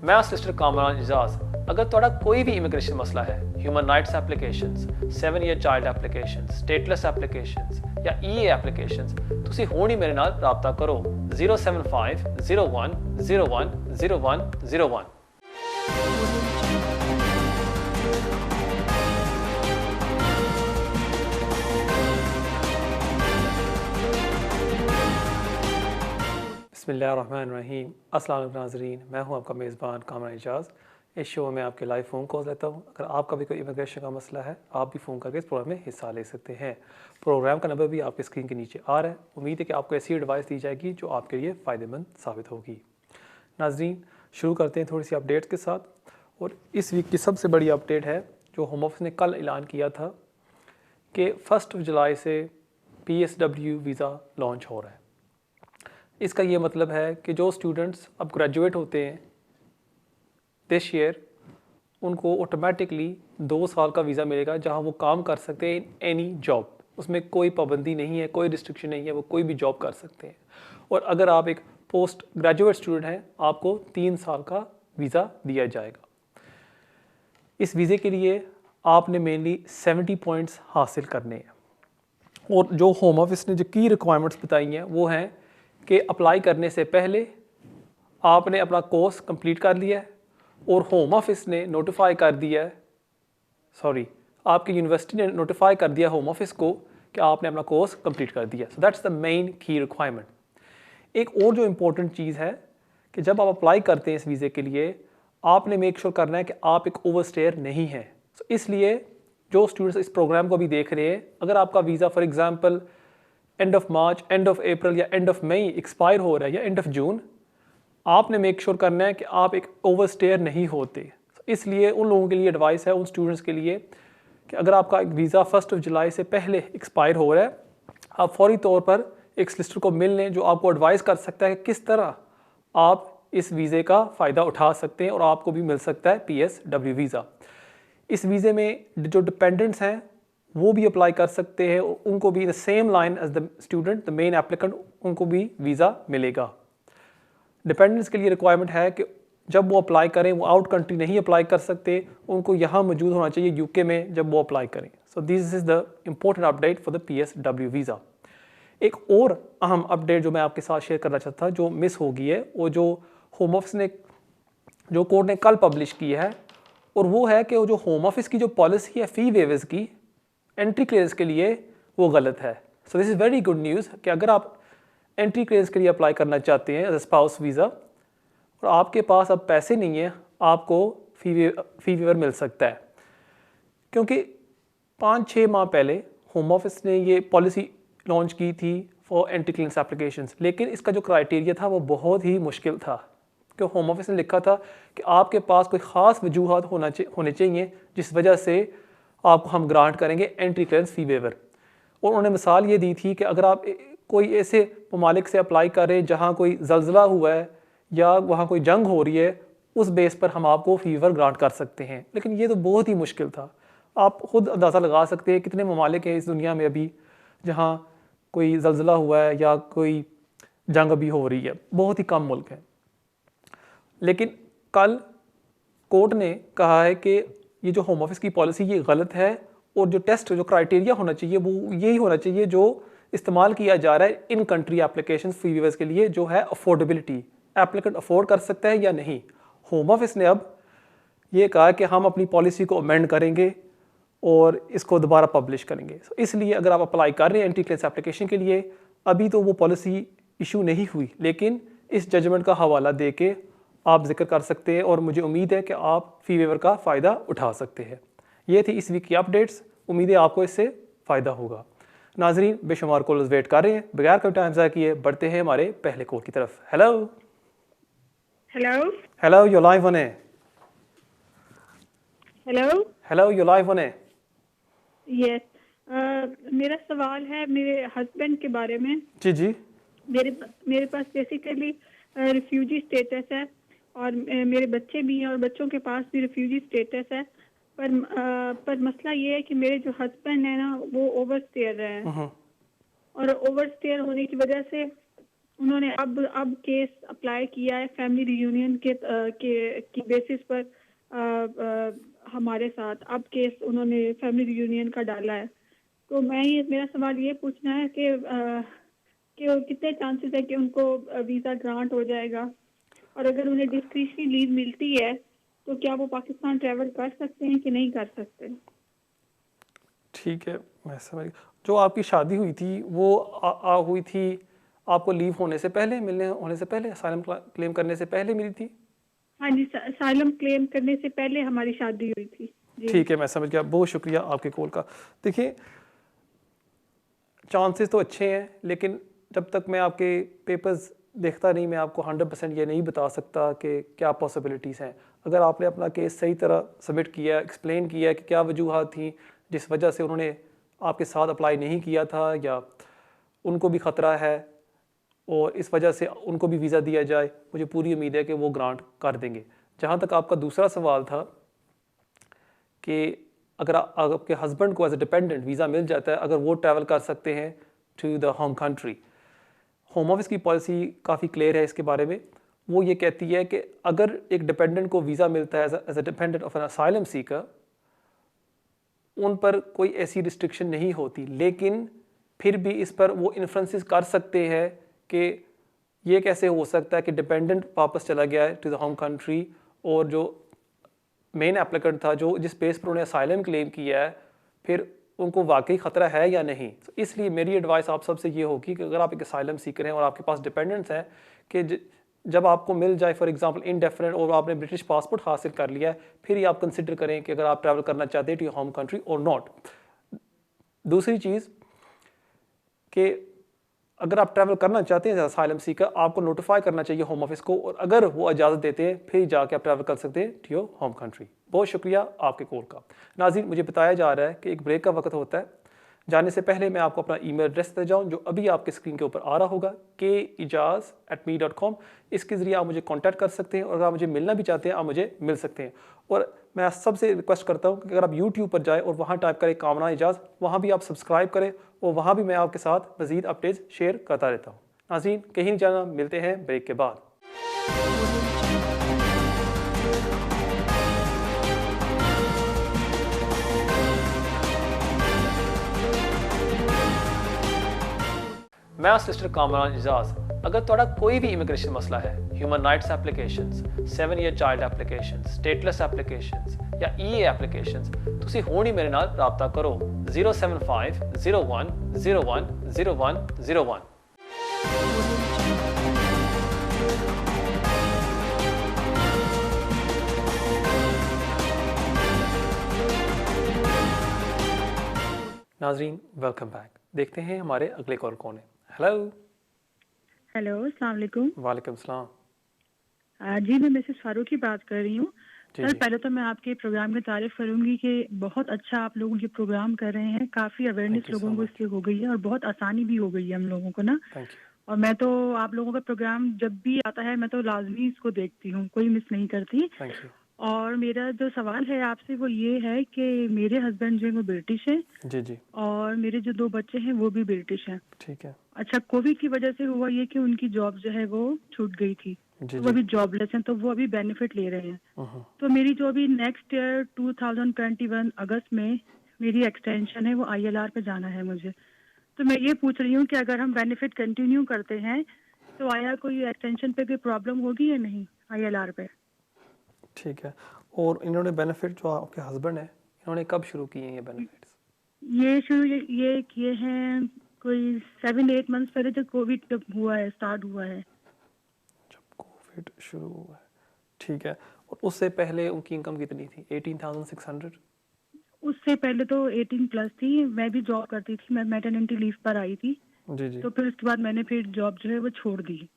मैं सिस्टर कामरान इजाज। अगर तुहाडा कोई भी इमिग्रेशन मसला है, human rights applications, 7 year child applications, stateless applications या ईए एप्लीकेशंस, तुसी हुण ही मेरे नाल राबता करो 075 01 01 01 01। बिस्मिल्लाहिर्रहमानिर्रहीम। अस्सलाम वालेकुम नाज़रीन, मैं हूं आपका मेज़बान कामरान इजाज़। इस शो में आपके लाइव फ़ोन कॉल लेता हूं। अगर आपका भी कोई इमिग्रेशन का मसला है, आप भी फ़ोन करके इस प्रोग्राम में हिस्सा ले सकते हैं। प्रोग्राम का नंबर भी आपकी स्क्रीन के नीचे आ रहा है। उम्मीद है कि आपको ऐसी एडवाइस दी जाएगी जो आपके लिए फ़ायदेमंद साबित होगी। नाज़रीन, शुरू करते हैं थोड़ी सी अपडेट्स के साथ। और इस वीक की सबसे बड़ी अपडेट है जो होम ऑफिस ने कल ऐलान किया था कि 1 जुलाई से PSW वीज़ा लॉन्च हो रहा है। इसका ये मतलब है कि जो स्टूडेंट्स अब ग्रेजुएट होते हैं दिस ईयर, उनको ऑटोमेटिकली 2 साल का वीज़ा मिलेगा जहां वो काम कर सकते हैं इन एनी जॉब। उसमें कोई पाबंदी नहीं है, कोई रिस्ट्रिक्शन नहीं है, वो कोई भी जॉब कर सकते हैं। और अगर आप एक पोस्ट ग्रेजुएट स्टूडेंट हैं, आपको 3 साल का वीज़ा दिया जाएगा। इस वीज़े के लिए आपने मेनली 70 पॉइंट्स हासिल करने हैं। और जो होम ऑफिस ने जो की रिक्वायरमेंट्स बताई हैं वो हैं कि अप्लाई करने से पहले आपने अपना कोर्स कंप्लीट कर लिया है और होम ऑफिस ने नोटिफाई कर दिया है, आपकी यूनिवर्सिटी ने नोटिफाई कर दिया होम ऑफिस को कि आपने अपना कोर्स कंप्लीट कर दिया। सो दैट्स द मेन की रिक्वायरमेंट। एक और जो इम्पोर्टेंट चीज़ है कि जब आप अप्लाई करते हैं इस वीज़े के लिए, आपने मेक श्योर करना है कि आप एक ओवरस्टेयर नहीं हैं। सो इसलिए जो स्टूडेंट्स इस प्रोग्राम को भी देख रहे हैं, अगर आपका visa for example end of March, end of April या एंड ऑफ मई एक्सपायर हो रहा है या एंड ऑफ जून, आपने मेक श्योर करना है कि आप एक ओवरस्टेयर नहीं होते। इसलिए उन लोगों के लिए एडवाइस है, उन स्टूडेंट्स के लिए, कि अगर आपका वीज़ा 1 जुलाई से पहले एक्सपायर हो रहा है, आप फौरी तौर पर एक सॉलिसिटर को मिल लें जो आपको एडवाइस कर सकता है कि किस तरह आप इस वीज़े का फ़ायदा उठा सकते हैं और आपको भी मिल सकता है PSW वीज़ा। इस वीज़े में जो डिपेंडेंट्स हैं वो भी अप्लाई कर सकते हैं और उनको भी the same line as the student, the main applicant, उनको भी वीज़ा मिलेगा। डिपेंडेंट्स के लिए रिक्वायरमेंट है कि जब वो अप्लाई करें, वो आउट कंट्री नहीं अप्लाई कर सकते, उनको यहाँ मौजूद होना चाहिए UK में जब वो अप्लाई करें। So this is the important update for the PSW visa. एक और अहम अपडेट जो मैं आपके साथ शेयर करना चाहता था जो मिस हो गई है, वो जो होम ऑफिस ने, जो कोर्ट ने कल पब्लिश की है, और वो है कि वो जो होम ऑफिस की जो पॉलिसी है फ़ी वेवर्स की एंट्री क्लियरेंस के लिए, वो गलत है। So this is very good news कि अगर आप एंट्री क्लियरेंस के लिए अप्लाई करना चाहते हैं एज ए स्पाउस वीज़ा और आपके पास अब पैसे नहीं है, आपको फ़ी वेवर मिल सकता है। क्योंकि 5-6 माह पहले होम ऑफिस ने ये पॉलिसी लॉन्च की थी फॉर एंट्री क्लियरेंस एप्लीकेशंस, लेकिन इसका जो क्राइटेरिया था वो बहुत ही मुश्किल था। कि होम ऑफिस ने लिखा था कि आपके पास कोई ख़ास वजूहात होने चाहिए जिस वजह से आपको हम ग्रांट करेंगे एंट्री क्लियरेंस फ़ी वेवर। और उन्होंने मिसाल ये दी थी कि अगर आप कोई ऐसे ममालिक से अप्लाई कर रहे हैं जहाँ कोई ज़लज़ला हुआ है या वहाँ कोई जंग हो रही है, उस बेस पर हम आपको फ़ी वेवर ग्रांट कर सकते हैं। लेकिन ये तो बहुत ही मुश्किल था। आप ख़ुद अंदाज़ा लगा सकते हैं कितने ममालिक हैं इस दुनिया में अभी जहाँ कोई ज़लज़ला हुआ है या कोई जंग अभी हो रही है, बहुत ही कम मुल्क हैं। लेकिन कल कोर्ट ने कहा है कि ये जो होम ऑफिस की पॉलिसी ये गलत है और जो टेस्ट, जो क्राइटेरिया होना चाहिए वो यही होना चाहिए जो इस्तेमाल किया जा रहा है in country application fee weavers के लिए, जो है अफोर्डेबिलिटी, एप्लीकेंट अफोर्ड कर सकता है या नहीं। होम ऑफिस ने अब ये कहा कि हम अपनी पॉलिसी को अमेंड करेंगे और इसको दोबारा पब्लिश करेंगे। इसलिए अगर आप अप्लाई कर रहे हैं एंट्री क्लियरेंस एप्लीकेशन के लिए, अभी तो वो पॉलिसी इशू नहीं हुई, लेकिन इस जजमेंट का हवाला दे के आप जिक्र कर सकते हैं और मुझे उम्मीद है कि आप फ़ी वेवर का फ़ायदा उठा सकते हैं। ये थी इस वीक की अपडेट्स। उम्मीद है आपको इससे फ़ायदा होगा। नाजरीन, बेशुमार कॉलर्स वेट कर रहे हैं, बगैर कोई टाइम ज़ाया किए बढ़ते हैं हमारे पहले कॉल की तरफ। Hello hello hello, you live on है। Hello hello, you live on है। यस, मेरा सवाल है मेरे हस्बैंड के बारे में। जी जी। मेरे पास बेसिकली रिफ्यूजी स्टेटस है और मेरे बच्चे भी हैं और बच्चों के पास भी रिफ्यूजी स्टेटस है, पर मसला ये है कि मेरे जो हस्बैंड है ना वो ओवरस्टेयर है और ओवरस्टेयर होने की वजह से उन्होंने अब केस अप्लाई किया है फैमिली रियूनियन की बेसिस पर हमारे साथ अब केस उन्होंने फैमिली रियूनियन का डाला है। तो मेरा सवाल ये पूछना है कि कितने चांसेस है कि उनको वीज़ा ग्रांट हो जाएगा, और अगर उन्हें डिस्क्रिशनरी लीव मिलती है तो क्या वो पाकिस्तान ट्रैवल कर सकते हैं कि नहीं कर सकते? ठीक है, मैं समझ। जो आपकी शादी हुई थी वो हुई थी आपको लीव होने से पहले, मिलने होने से पहले, असाइलम क्लेम करने से पहले मिली थी? हाँ जी, असाइलम क्लेम करने से पहले हमारी शादी हुई थी जी। ठीक है, मैं समझ गया। बहुत शुक्रिया आपके कॉल का। देखिए, चांसेस तो अच्छे हैं, लेकिन जब तक मैं आपके पेपर्स देखता नहीं, मैं आपको 100% ये नहीं बता सकता कि क्या पॉसिबिलिटीज़ हैं। अगर आपने अपना केस सही तरह सबमिट किया, एक्सप्लेन किया कि क्या वजूहत थी जिस वजह से उन्होंने आपके साथ अप्लाई नहीं किया था, या उनको भी ख़तरा है और इस वजह से उनको भी वीज़ा दिया जाए, मुझे पूरी उम्मीद है कि वो ग्रांट कर देंगे। जहाँ तक आपका दूसरा सवाल था कि अगर आपके हस्बैंड को एज ए डिपेंडेंट वीज़ा मिल जाता है, अगर वो ट्रैवल कर सकते हैं to the home country, home office की पॉलिसी काफ़ी क्लियर है इसके बारे में। वो ये कहती है कि अगर एक डिपेंडेंट को वीज़ा मिलता है as a dependent of an asylum seeker, उन पर कोई ऐसी रिस्ट्रिक्शन नहीं होती, लेकिन फिर भी इस पर वो इन्फ्रेंसेस कर सकते हैं कि ये कैसे हो सकता है कि डिपेंडेंट वापस चला गया है टू द होम कंट्री और जो मेन एप्लीकेंट था, जो जिस बेस पर उन्हें असाइलम क्लेम किया है, फिर उनको वाकई ख़तरा है या नहीं। तो इसलिए मेरी एडवाइस आप सबसे ये होगी कि अगर आप एक असाइलम सीकर हैं और आपके पास डिपेंडेंट्स हैं, कि जब आपको मिल जाए फॉर एग्जांपल इंडेफिनिट और आपने ब्रिटिश पासपोर्ट हासिल कर लिया है, फिर ही आप कंसिडर करें कि अगर आप ट्रैवल करना चाहते हैं टू योर होम कंट्री और नॉट। दूसरी चीज़ कि अगर आप ट्रैवल करना चाहते हैं असाइलम सीकर, आपको नोटिफाई करना चाहिए होम ऑफिस को, और अगर वो इजाज़त देते हैं फिर जाके आप ट्रैवल कर सकते हैं टू योर होम कंट्री। बहुत शुक्रिया आपके कॉल का। नाज़रीन, मुझे बताया जा रहा है कि एक ब्रेक का वक्त होता है। जाने से पहले मैं आपको अपना ईमेल एड्रेस दे जाऊँ, जो अभी आपके स्क्रीन के ऊपर आ रहा होगा, keijaz@me.com। इसके ज़रिए आप मुझे कॉन्टैक्ट कर सकते हैं, और अगर आप मुझे मिलना भी चाहते हैं आप मुझे मिल सकते हैं। और मैं सबसे रिक्वेस्ट करता हूँ कि अगर आप यूट्यूब पर जाएँ और वहाँ टाइप करें कामरान एजाज, वहाँ भी आप सब्सक्राइब करें, और वहाँ भी मैं आपके साथ मज़ीद अपडेट्स शेयर करता रहता हूँ। नाज़रीन, कहीं नहीं जाना, मिलते हैं ब्रेक के बाद। मैं सिस्टर कामरान एजाज। अगर तुहाडा कोई भी इमिग्रेशन मसला है, human rights applications, 7 year child applications, stateless applications या EA एप्लीकेशंस, तुसी हुण ही मेरे नाल राबता करो 075 01 01 01 01। नाजरीन, वेलकम बैक। देखते हैं हमारे अगले कॉल कौन है। हेलो, अस्सलाम वालेकुम। वालेकुम सलाम। जी, मैं मिसेस फारूकी बात कर रही हूँ। जी सर, जी, पहले तो मैं आपके प्रोग्राम की तारीफ करूंगी कि बहुत अच्छा आप लोगों ये प्रोग्राम कर रहे हैं। काफ़ी अवेयरनेस थैंक यू सो लोगों को मच। इससे हो गई है और बहुत आसानी भी हो गई है हम लोगों को ना। Thank you. और मैं तो आप लोगों का प्रोग्राम जब भी आता है मैं तो लाजमी इसको देखती हूँ, कोई मिस नहीं करती। Thank you. और मेरा जो सवाल है आपसे वो ये है कि मेरे हस्बैंड जो है वो ब्रिटिश है, जी जी, और मेरे जो 2 बच्चे हैं वो भी ब्रिटिश हैं। ठीक है। अच्छा, कोविड की वजह से हुआ ये कि उनकी जॉब जो है वो छूट गई थी, जी तो वो जी। अभी जॉबलेस हैं, तो वो अभी बेनिफिट ले रहे हैं। तो मेरी जो अभी नेक्स्ट ईयर 2021 अगस्त में मेरी एक्सटेंशन है, वो ILR पे जाना है मुझे। तो मैं ये पूछ रही हूँ कि अगर हम बेनिफिट कंटिन्यू करते हैं तो आया कोई एक्सटेंशन पे कोई प्रॉब्लम होगी या नहीं ILR पे? ठीक है। और इन्होंने बेनिफिट, जो आपके हस्बैंड है, इन्होंने कब शुरू किए हैं ये बेनिफिट्स? ये किए हैं कोई 7-8 मंथ्स पहले, जब कोविड जब हुआ है, स्टार्ट हुआ है। जब कोविड शुरू हुआ है, ठीक है। और उससे पहले उनकी इनकम कितनी थी? 18,600? उससे पहले तो 18 प्लस थी। मैं भी जॉब करती थी, मैं मैटरनिटी लीव पर आई थी, जी जी, तो फिर उसके बाद मैंने फिर जॉब जो है वो छोड़ दी।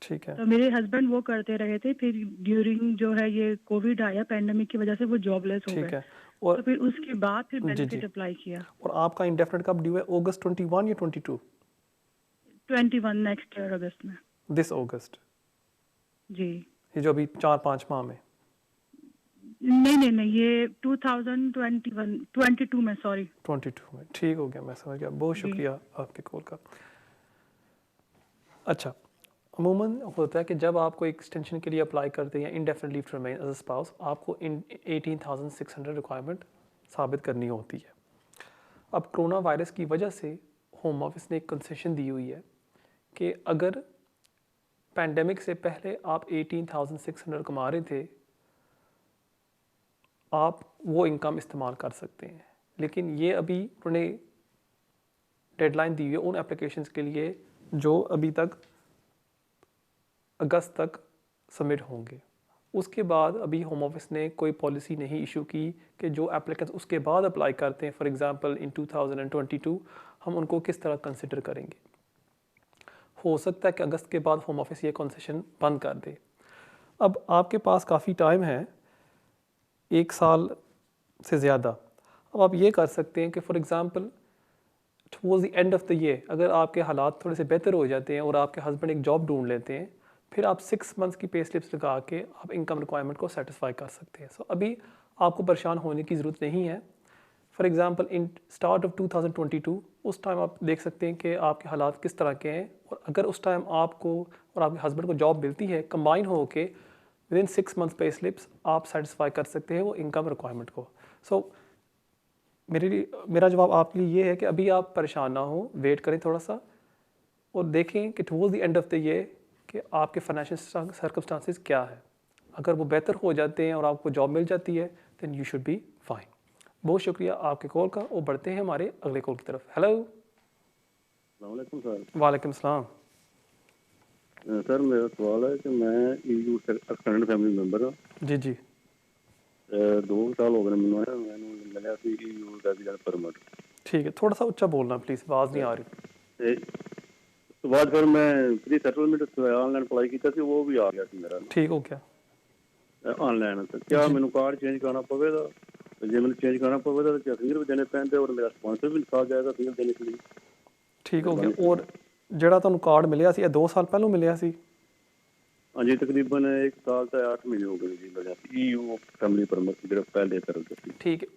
ठीक है। तो मेरे हस्बैंड वो करते रहे थे, फिर ड्यूरिंग जो है ये कोविड आया, पैंडेमिक की वजह से वो जॉबलेस हो ठीक गए। है। तो और फिर उसके बाद फिर जी जी, बेनिफिट अप्लाई किया। और आपका इंडेफिनिट कब ड्यू है? अगस्त 21 या 22? 21 नेक्स्ट ईयर अगस्त में। दिस अगस्त? जी, ये जो अभी 4-5 माह में? नहीं, ये 2022 में, सॉरी। 22 में, ठीक हो गया, मैं समझ गया। बहुत जी। शुक्रिया आपके कॉल का। अच्छा, अमूमन होता है कि जब आप कोई एक्सटेंशन के लिए अप्लाई करते हैं indefinite leave to remain as a spouse, आपको इन 18,600 रिक्वायरमेंट साबित करनी होती है। अब कोरोना वायरस की वजह से होम ऑफिस ने एक कंसेशन दी हुई है कि अगर पैंडेमिक से पहले आप 18,600 कमा रहे थे, आप वो इनकम इस्तेमाल कर सकते हैं। लेकिन ये अभी उन्होंने डेडलाइन दी हुई है उन एप्लीकेशंस के लिए जो अभी तक अगस्त तक सबमिट होंगे। उसके बाद अभी होम ऑफिस ने कोई पॉलिसी नहीं इशू की कि जो एप्लीकेंट्स उसके बाद अप्लाई करते हैं, फॉर एग्जांपल इन 2022, हम उनको किस तरह कंसिडर करेंगे। हो सकता है कि अगस्त के बाद होम ऑफिस ये कंसेशन बंद कर दे। अब आपके पास काफ़ी टाइम है, 1 साल से ज़्यादा। अब आप ये कर सकते हैं कि for example towards the end of the year अगर आपके हालात थोड़े से बेहतर हो जाते हैं और आपके हस्बैंड एक जॉब ढूंढ लेते हैं, फिर आप 6 मंथ्स की पे स्लिप्स लगा के आप इनकम रिक्वायरमेंट को सेटिस्फाई कर सकते हैं। सो अभी आपको परेशान होने की ज़रूरत नहीं है। For example in start of 2022 उस टाइम आप देख सकते हैं कि आपके हालात किस तरह के हैं, और अगर उस टाइम आपको और आपके हस्बैंड को जॉब मिलती है, कंबाइन हो के with in 6 months pay slips आप सेटिस्फाई कर सकते हैं वो इनकम रिक्वायरमेंट को। सो मेरा जवाब आपके लिए ये है कि अभी आप परेशान ना हो, वेट करें थोड़ा सा और देखें कि towards the end of the year कि आपके फाइनेंशियल सर्कमस्टांसिस क्या है। अगर वो बेहतर हो जाते हैं और आपको जॉब मिल जाती है, then you should be fine. बहुत शुक्रिया आपके कॉल का, और बढ़ते हैं हमारे अगले कॉल की तरफ। हेलो। सर वालेकुम सलाम। सर मेरा सवाल है कि मैं ईयू एक्सटेंडेड फैमिली मेंबर हूँ। जी जी 2 साल हो गए मैंने मिला सी ईयू रेजिडेंट परमिट। ठीक है, थोड़ा सा ऊंचा बोलना प्लीज़, आवाज़ नहीं आ रही। ते तो बाद फिर मैं प्री सेटलमेंट ऑनलाइन अप्लाई किया सी, वो भी आ गया सी मेरा ठीक हो गया। ऑनलाइन। तो क्या जी। मैंने कार्ड चेंज करना पवेगा? जे मैंने चेंज करना पवेगा तो क्या फिंगर भी देने पैंदे और मेरा स्पॉन्सर भी साथ जाएगा फिंगर देने के लिए? ठीक हो गया। और ਜਿਹੜਾ ਤੁਹਾਨੂੰ ਕਾਰਡ ਮਿਲਿਆ ਸੀ ਇਹ 2 ਸਾਲ ਪਹਿਲਾਂ ਮਿਲਿਆ ਸੀ? हाँ जी, तकरीबन 1 साल से 8 महीने हो गए जी मिलिया ईयू फैमिली परमिट ਜਿਹੜਾ ਪਹਿਲੇ ਕਰਦੇ ਸੀ। ਠੀਕ ਹੈ।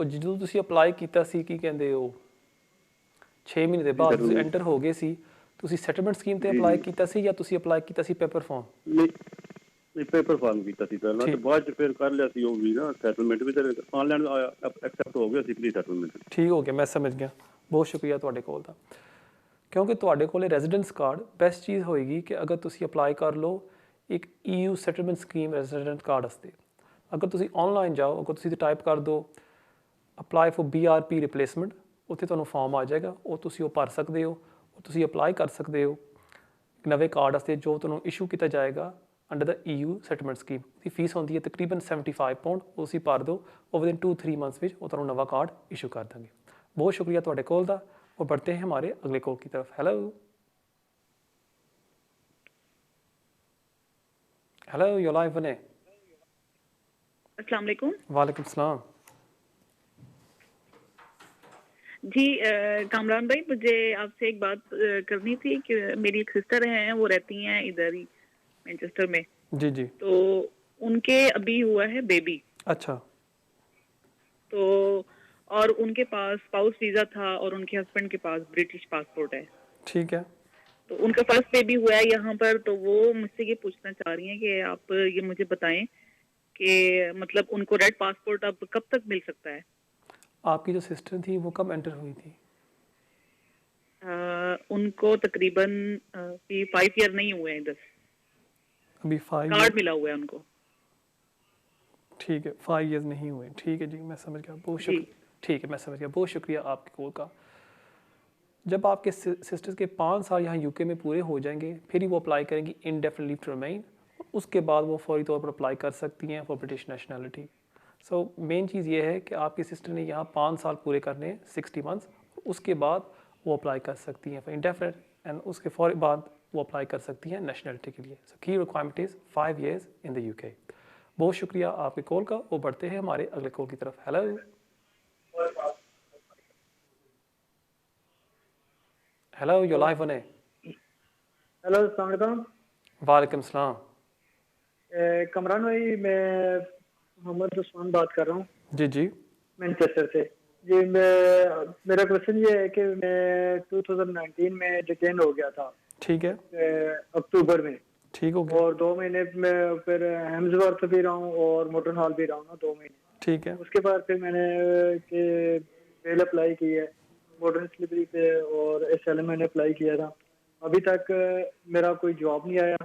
ਉਹ ਜਦੋਂ ਤੁਸੀਂ ਅਪਲਾਈ ਕੀਤਾ ਸੀ, ਕੀ ਕਹਿੰਦੇ ਉਹ 6 ਮਹੀਨੇ ਦੇ ਬਾਅਦ ਤੁਸੀਂ ਐਂਟਰ ਹੋ ਗਏ ਸੀ, ਤੁਸੀਂ ਸੈਟਲਮੈਂਟ ਸਕੀਮ ਤੇ ਅਪਲਾਈ ਕੀਤਾ ਸੀ ਜਾਂ ਤੁਸੀਂ ਅਪਲਾਈ ਕੀਤਾ ਸੀ ਪੇਪਰ ਫਾਰਮ? ਨਹੀਂ ਪੇਪਰ ਫਾਰਮ ਕੀਤਾ ਸੀ ਪਹਿਲਾਂ, ਤੇ ਬਾਅਦ ਚ ਫਿਰ ਕਰ ਲਿਆ ਸੀ ਉਹ ਵੀ ਨਾ ਸੈਟਲਮੈਂਟ ਵੀ, ਤੇ ਆਨਲਾਈਨ ਐਕਸੈਪਟ ਹੋ ਗਿਆ ਸੀ ਪ੍ਰੀ ਸੈਟਲਮੈਂਟ। ਠੀਕ ਹੋ ਗਿਆ, ਮੈਂ ਸਮਝ ਗਿਆ। ਬਹੁਤ ਸ਼ੁਕਰੀਆ ਤੁਹਾਡੇ ਕੋਲ ਦਾ। ਕਿਉਂਕਿ ਤੁਹਾਡੇ ਕੋਲੇ ਰੈਜ਼ੀਡੈਂਸ ਕਾਰਡ ਬੈਸਟ ਚੀਜ਼ ਹੋਏਗੀ ਕਿ ਅਗਰ ਤੁਸੀਂ ਅਪਲਾਈ ਕਰ ਲਓ ਇੱਕ EU settlement scheme resident card ਵਾਸਤੇ। ਅਗਰ ਤੁਸੀਂ ਆਨਲਾਈਨ ਜਾਓ, ਅਗਰ ਤੁਸੀਂ ਟਾਈਪ ਕਰ ਦਿਓ ਅਪਲਾਈ ਫॉर BRP ਰਿਪਲੇਸਮੈਂਟ, ਉੱਥੇ ਤੁਹਾਨੂੰ ਫਾਰਮ ਆ ਜਾਏਗਾ, ਉਹ ਤੁਸੀਂ ਉਹ ਭਰ ਸਕਦੇ ਹੋ, ਉਹ ਤੁਸੀਂ ਅਪਲਾਈ ਕਰ ਸਕਦੇ ਹੋ ਨਵੇਂ ਕਾਰਡ ਵਾਸਤੇ ਜੋ ਤੁਹਾਨੂੰ ਇਸ਼ੂ ਕੀਤਾ ਜਾਏਗਾ ਅੰਡਰ ਦ EU ਸੈਟਲਮੈਂਟ ਸਕੀਮ। ਦੀ ਫੀਸ ਹੁੰਦੀ ਹੈ ਤਕਰੀਬਨ 75 ਪਾਉਂਡ, ਉਹ ਤੁਸੀਂ ਭਰ ਦਿਓ, ਉਹ ਵਿਦਿਨ 2-3 ਮੰਥਸ ਵਿੱਚ ਉਹ ਤੁਹਾਨੂੰ ਨਵਾਂ ਕਾਰਡ ਇਸ਼ੂ ਕਰ ਦਾਂਗੇ। बहुत शुक्रिया ਤੁਹਾਡੇ कॉल का, और बढ़ते हैं हमारे अगले कॉल की तरफ। हेलो हेलो, यू लाइव बने। अस्सलाम वालेकुम। वालेकुम सलाम। जी कामरान भाई, मुझे आपसे एक बात करनी थी कि मेरी एक सिस्टर हैं, वो रहती हैं इधर ही मैनचेस्टर में। जी जी। तो उनके अभी हुआ है बेबी। अच्छा। तो और उनके पास स्पाउस वीज़ा था और उनके हस्बैंड के पास ब्रिटिश पासपोर्ट है। ठीक है। तो उनका फर्स्ट बेबी हुआ है यहाँ पर, तो वो मुझसे ये पूछना चाह रही हैं कि आप ये मुझे बताएं कि मतलब उनको रेड पासपोर्ट अब कब तक मिल सकता है? आपकी जो सिस्टर थी वो कब एंटर हुई थी? उनको तकरीबन 5 ईयर नहीं हुए हैं इधर। अभी 5 कार्ड मिला हुआ है उनको। ठीक है, 5 ईयर्स नहीं हुए। ठीक है जी, मैं समझ गया। बहुत शुक्रिया। ठीक है, मैं समझ गया। बहुत शुक्रिया आपके कॉल का। जब आपके सिस्टर्स के 5 साल यहाँ UK में पूरे हो जाएंगे, फिर ही वो अप्लाई करेंगी इंडेफिनिट लीव टू रिमेन। उसके बाद वो फौरी तौर पर अप्लाई कर सकती हैं for British nationality. So main चीज़ ये है कि आपकी सिस्टर ने यहाँ 5 साल पूरे करने हैं, 60 मंथ्स। उसके बाद वो अप्लाई कर सकती हैं फॉर इंडेफिनिट, एंड उसके फौरी बाद वो अप्लाई कर सकती हैं नेशनैलिटी के लिए। सो की requirement is 5 years in the UK। बहुत शुक्रिया आपके कॉल का, वो बढ़ते हैं हमारे अगले कॉल की तरफ। हेलो हेलो, यू लाइव बने। हेलो, अस्सलाम वालेकुम। वालेकुम सलाम। कमरान भाई, मैं मोहम्मद उस्मान बात कर रहा हूँ। जी जी। मैनचेस्टर से। जी, मेरा क्वेश्चन ये है कि मैं 2019 में डिटेन हो गया था। ठीक है, अक्टूबर में। ठीक हो गया, और 2 महीने में फिर हेम्सवर्थ भी रहा हूँ और मोटन हॉल भी रहा हूँ ना 2 महीने। ठीक है, उसके बाद फिर मैंने के बेल अप्लाई की है मॉडर्न स्लिवरी पे और एसएलएम मैंने अप्लाई किया था। अभी तक मेरा कोई जॉब नहीं आया।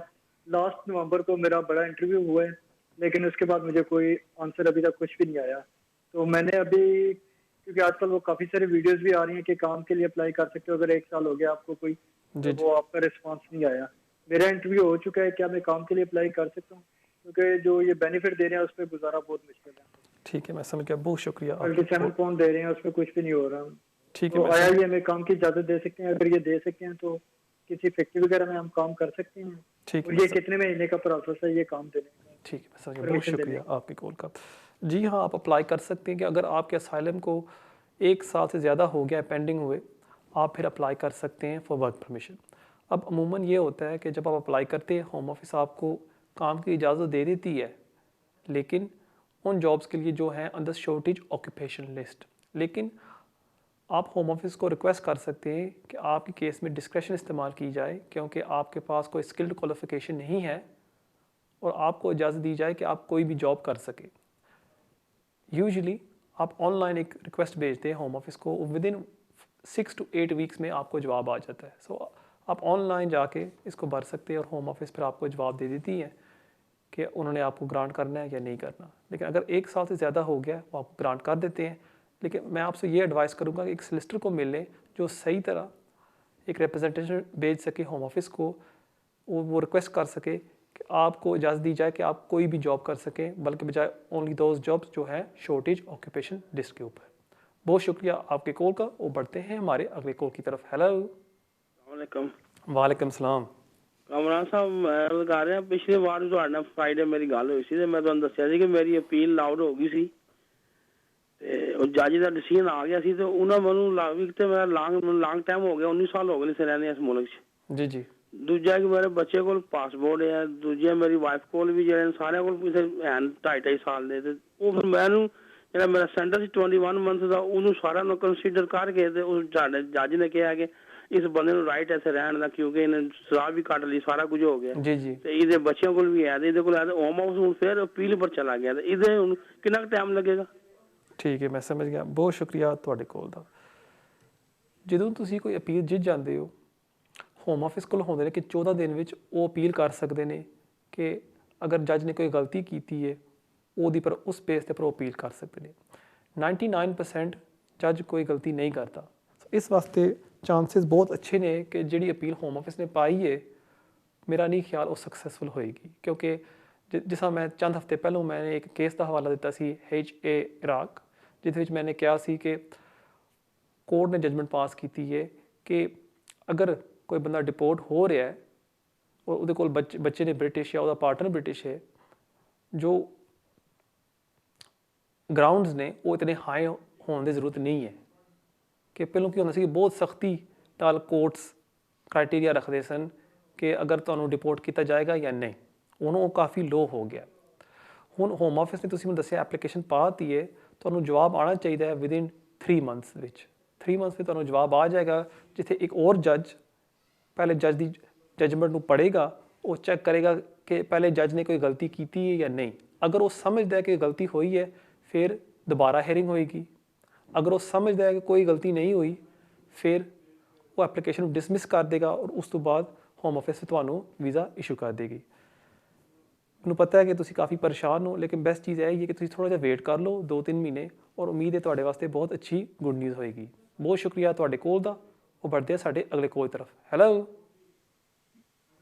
लास्ट नवंबर को मेरा बड़ा इंटरव्यू हुआ है, लेकिन उसके बाद मुझे कोई आंसर अभी तक कुछ भी नहीं आया। तो मैंने अभी, क्योंकि आजकल वो काफ़ी सारे वीडियोस भी आ रही हैं कि काम के लिए अप्लाई कर सकते हो अगर 1 साल हो गया आपको कोई, जी तो जी, वो आपका रिस्पांस नहीं आया। मेरा इंटरव्यू हो चुका है, क्या मैं काम के लिए अप्लाई कर सकता हूँ? क्योंकि जो ये बेनिफिट दे रहे हैं उस पर गुजारा बहुत मुश्किल है। ठीक है, मैं समझ गया, बहुत शुक्रिया आपके 37 पाउंड दे रहे हैं, उसमें कुछ भी नहीं हो रहा। ठीक है, तो मैं आया समझ, ये हमें काम की इजाजत दे सकते हैं? अगर ये दे सकते हैं तो किसी फैक्ट्री वगैरह में हम काम कर सकते हैं? ठीक है, और मैं ये समझ, कितने महीने का प्रोसेस है ये काम देने का, ठीक है, मैं समझ गया, बहुत परमिशन देने शुक्रिया का? आपकी कॉल का। जी हाँ, आप अप्लाई कर सकते हैं कि अगर आपके असाइलम को 1 साल से ज़्यादा हो गया पेंडिंग हुए, आप फिर अप्लाई कर सकते हैं फॉर वर्क परमिशन। अब अमूमन ये होता है कि जब आप अप्लाई करते हैं होम ऑफिस आपको काम की इजाज़त दे देती है, लेकिन उन जॉब्स के लिए जो हैं अंडर शॉर्टेज ऑक्यूपेशन लिस्ट। लेकिन आप होम ऑफिस को रिक्वेस्ट कर सकते हैं कि आपके केस में डिस्क्रेशन इस्तेमाल की जाए, क्योंकि आपके पास कोई स्किल्ड क्वालिफिकेशन नहीं है और आपको इजाज़त दी जाए कि आप कोई भी जॉब कर सके। यूजुअली आप ऑनलाइन एक रिक्वेस्ट भेजते हैं होम ऑफिस को, विद इन 6 to 8 वीक्स में आपको जवाब आ जाता है। सो आप ऑनलाइन जाके इसको भर सकते हैं और होम ऑफिस फिर आपको जवाब दे देती है कि उन्होंने आपको ग्रांट करना है या नहीं करना। लेकिन अगर 1 साल से ज़्यादा हो गया वो आपको ग्रांट कर देते हैं। लेकिन मैं आपसे ये एडवाइस करूँगा कि एक सॉलिसिटर को मिल लें जो सही तरह एक रिप्रेजेंटेशन भेज सके होम ऑफिस को, वो रिक्वेस्ट कर सके कि आपको इजाज़त दी जाए कि आप कोई भी जॉब कर सकें, बल्कि बजाय ओनली दोज जॉब्स जो हैं शॉर्टेज ऑक्यूपेशन लिस्ट के ऊपर। बहुत शुक्रिया आपके कॉल का। वो बढ़ते हैं हमारे अगले कॉल की तरफ। हेलो, वालेकुम सलाम। ਕਮਰਾ ਸਾਹਿਬ ਮੈਂ ਲਗਾ ਰਿਹਾ ਪਿਛਲੇ ਵਾਰ ਤੁਹਾਡੇ ਨਾਲ ਫਰਾਈਡੇ ਮੇਰੀ ਗੱਲ ਹੋਈ ਸੀ ਤੇ ਮੈਂ ਤੁਹਾਨੂੰ ਦੱਸਿਆ ਸੀ ਕਿ ਮੇਰੀ ਅਪੀਲ ਲਾਊਡ ਹੋ ਗਈ ਸੀ ਤੇ ਉਹ ਜੱਜ ਦਾ ਡਿਸੀਜਨ ਆ ਗਿਆ ਸੀ ਤੇ ਉਹਨਾਂ ਮੈਨੂੰ ਵੀ ਤੇ ਮੇਰਾ ਲੌਂਗ ਟਾਈਮ ਹੋ ਗਿਆ 19 ਸਾਲ ਹੋ ਗਏ ਨੇ ਰਹਿੰਦੇ ਇਸ ਮੁਲਕ 'ਚ। जी जी, ਦੂਜਾ ਕਿ ਮੇਰੇ ਬੱਚੇ ਕੋਲ ਪਾਸਪੋਰਟ ਹੈ, ਦੂਜਾ ਮੇਰੀ ਵਾਈਫ ਕੋਲ ਵੀ ਜਿਹੜੇ ਸਾਰਿਆਂ ਕੋਲ ਕਿਸੇ ਹੈ 2.5 ਸਾਲ ਦੇ ਤੇ ਉਹ ਫਿਰ ਮੈਨੂੰ ਜਿਹੜਾ ਮੇਰਾ ਸੈਂਟਰ ਸੀ 21 ਮੰਥ ਦਾ ਉਹਨੂੰ ਸਾਰਿਆਂ ਨੂੰ ਕੰਸੀਡਰ ਕਰਕੇ ਤੇ ਉਹ ਜੱਜ ਨੇ ਕਿਹਾ ਕਿ ਇਸ ਬੰਦੇ ਨੂੰ ਰਾਈਟ ਇੱਥੇ ਰਹਿਣ ਦਾ, ਕਿਉਂਕਿ ਇਹਨੇ ਸ਼ਰਾਬ ਵੀ ਕੱਢ ਲਈ, ਸਾਰਾ ਕੁਝ ਹੋ ਗਿਆ जी जी, ਤੇ ਇਹਦੇ ਬੱਚਿਆਂ ਕੋਲ ਵੀ ਹੈ ਤੇ ਇਹਦੇ ਕੋਲ ਹੈ ਤੇ ਹੋਮ ਹਾਊਸ ਹੁਣ ਫਿਰ ਅਪੀਲ ਪਰ ਚਲਾ ਗਿਆ ਤੇ ਇਹਦੇ ਹੁਣ ਕਿੰਨਾ ਟਾਈਮ ਲੱਗੇਗਾ? ਠੀਕ ਹੈ, ਮੈਂ ਸਮਝ ਗਿਆ। ਬਹੁਤ ਸ਼ੁਕਰੀਆ ਤੁਹਾਡੇ ਕੋਲ ਦਾ। ਜਦੋਂ ਤੁਸੀਂ ਕੋਈ ਅਪੀਲ ਜਿੱਤ ਜਾਂਦੇ ਹੋ, ਹੋਮ ਆਫਿਸ ਕੋਲ ਹੁੰਦੇ ਨੇ ਕਿ 14 ਦਿਨ ਵਿੱਚ ਉਹ ਅਪੀਲ ਕਰ ਸਕਦੇ ਨੇ ਕਿ ਅਗਰ ਜੱਜ ਨੇ ਕੋਈ ਗਲਤੀ ਕੀਤੀ ਹੈ ਉਹਦੀ ਪਰ ਉਸ ਬੇਸ ਤੇ ਪਰ ਉਹ ਅਪੀਲ ਕਰ ਸਕਦੇ ਨੇ। 99% ਜੱਜ ਕੋਈ ਗਲਤੀ ਨਹੀਂ ਕਰਦਾ। ਇਸ ਵਾਸਤੇ ਚਾਂਸਸ ਬਹੁਤ ਅੱਛੇ ਨੇ ਕਿ ਜਿਹੜੀ ਅਪੀਲ ਹੋਮ ਆਫਿਸ ਨੇ ਪਾਈ ਹੈ, ਮੇਰਾ ਨਹੀਂ ਖਿਆਲ ਉਹ ਸਕਸੈਸਫੁਲ ਹੋਏਗੀ, ਕਿਉਂਕਿ ਜਿਸ ਤਰ੍ਹਾਂ ਮੈਂ ਚੰਦ ਹਫ਼ਤੇ ਪਹਿਲਾਂ ਮੈंने ਇੱਕ ਕੇਸ ਦਾ ਹਵਾਲਾ ਦਿੱਤਾ ਸੀ HA ਇਰਾਕ, ਜਿਹਦੇ ਵਿੱਚ ਮੈंने ਕਿਹਾ ਸੀ ਕਿ ਕੋਰਟ ਨੇ ਜਜਮੈਂਟ ਪਾਸ ਕੀਤੀ ਹੈ ਕਿ ਅਗਰ ਕੋਈ ਬੰਦਾ ਡਿਪੋਰਟ ਹੋ ਰਿਹਾ ਹੈ ਔਰ ਉਹਦੇ ਕੋਲ ਬੱਚੇ ਨੇ ਬ੍ਰਿਟਿਸ਼ ਜਾਂ ਉਹਦਾ ਪਾਰਟਨਰ ਬ੍ਰਿਟਿਸ਼ ਹੈ, ਜੋ ਗਰਾਊਂਡਸ ਨੇ ਉਹ ਇਤਨੇ ਹਾਈ ਹੋਣ ਦੀ ਜ਼ਰੂਰਤ ਨਹੀਂ ਹੈ। ਕਿ ਪਹਿਲਾਂ ਕੀ ਹੁੰਦਾ ਸੀ ਕਿ ਬਹੁਤ ਸਖਤੀ ਨਾਲ ਕੋਰਟਸ ਕ੍ਰਾਈਟੇਰੀਆ ਰੱਖਦੇ ਸਨ ਕਿ ਅਗਰ ਤੁਹਾਨੂੰ ਡਿਪੋਰਟ ਕੀਤਾ ਜਾਏਗਾ ਜਾਂ ਨਹੀਂ, ਹੁਣ ਉਹ ਕਾਫੀ ਲੋ ਹੋ ਗਿਆ। ਹੁਣ ਹੋਮ ਆਫਿਸ ਨੇ ਤੁਸੀਂ ਮੈਨੂੰ ਦੱਸਿਆ ਐਪਲੀਕੇਸ਼ਨ ਪਾ ਦਿੱਤੀ ਹੈ, ਤੁਹਾਨੂੰ ਜਵਾਬ ਆਉਣਾ ਚਾਹੀਦਾ ਹੈ ਵਿਦਿਨ 3 ਮੰਥਸ ਵਿੱਚ। 3 ਮੰਥਸ ਵਿੱਚ ਤੁਹਾਨੂੰ ਜਵਾਬ ਆ ਜਾਏਗਾ, ਜਿੱਥੇ ਇੱਕ ਹੋਰ ਜੱਜ ਪਹਿਲੇ ਜੱਜ ਦੀ ਜਜਮੈਂਟ ਨੂੰ ਪੜ੍ਹੇਗਾ, ਉਹ ਚੈੱਕ ਕਰੇਗਾ ਕਿ ਪਹਿਲੇ ਜੱਜ ਨੇ ਕੋਈ ਗਲਤੀ ਕੀਤੀ ਹੈ ਜਾਂ ਨਹੀਂ। ਅਗਰ ਉਹ ਸਮਝਦਾ ਹੈ ਕਿ ਗਲਤੀ ਹੋਈ ਹੈ ਫਿਰ ਦੁਬਾਰਾ ਹੀਅਰਿੰਗ ਹੋਏਗੀ। ਅਗਰ ਉਹ ਸਮਝਦਾ ਹੈ ਕਿ ਕੋਈ ਗਲਤੀ ਨਹੀਂ ਹੋਈ ਫਿਰ ਉਹ ਐਪਲੀਕੇਸ਼ਨ ਨੂੰ ਡਿਸਮਿਸ ਕਰ ਦੇਗਾ ਔਰ ਉਸ ਤੋਂ ਬਾਅਦ ਹੋਮ ਆਫਿਸ ਤੁਹਾਨੂੰ ਵੀਜ਼ਾ ਇਸ਼ੂ ਕਰ ਦੇਗੀ। ਮੈਨੂੰ ਪਤਾ ਹੈ ਕਿ ਤੁਸੀਂ ਕਾਫੀ ਪਰੇਸ਼ਾਨ ਹੋ, ਲੇਕਿਨ ਬੈਸਟ ਚੀਜ਼ ਇਹ ਹੀ ਹੈ ਕਿ ਤੁਸੀਂ ਥੋੜ੍ਹਾ ਜਿਹਾ ਵੇਟ ਕਰ ਲਓ 2-3 ਮਹੀਨੇ, ਔਰ ਉਮੀਦ ਹੈ ਤੁਹਾਡੇ ਵਾਸਤੇ ਬਹੁਤ ਅੱਛੀ ਗੁੱਡ ਨਿਊਜ਼ ਹੋਏਗੀ। ਬਹੁਤ ਸ਼ੁਕਰੀਆ ਤੁਹਾਡੇ ਕੋਲ ਦਾ। ਉਹ बढ़ते हैं ਸਾਡੇ ਅਗਲੇ ਕੋਲ ਤਰਫ। Hello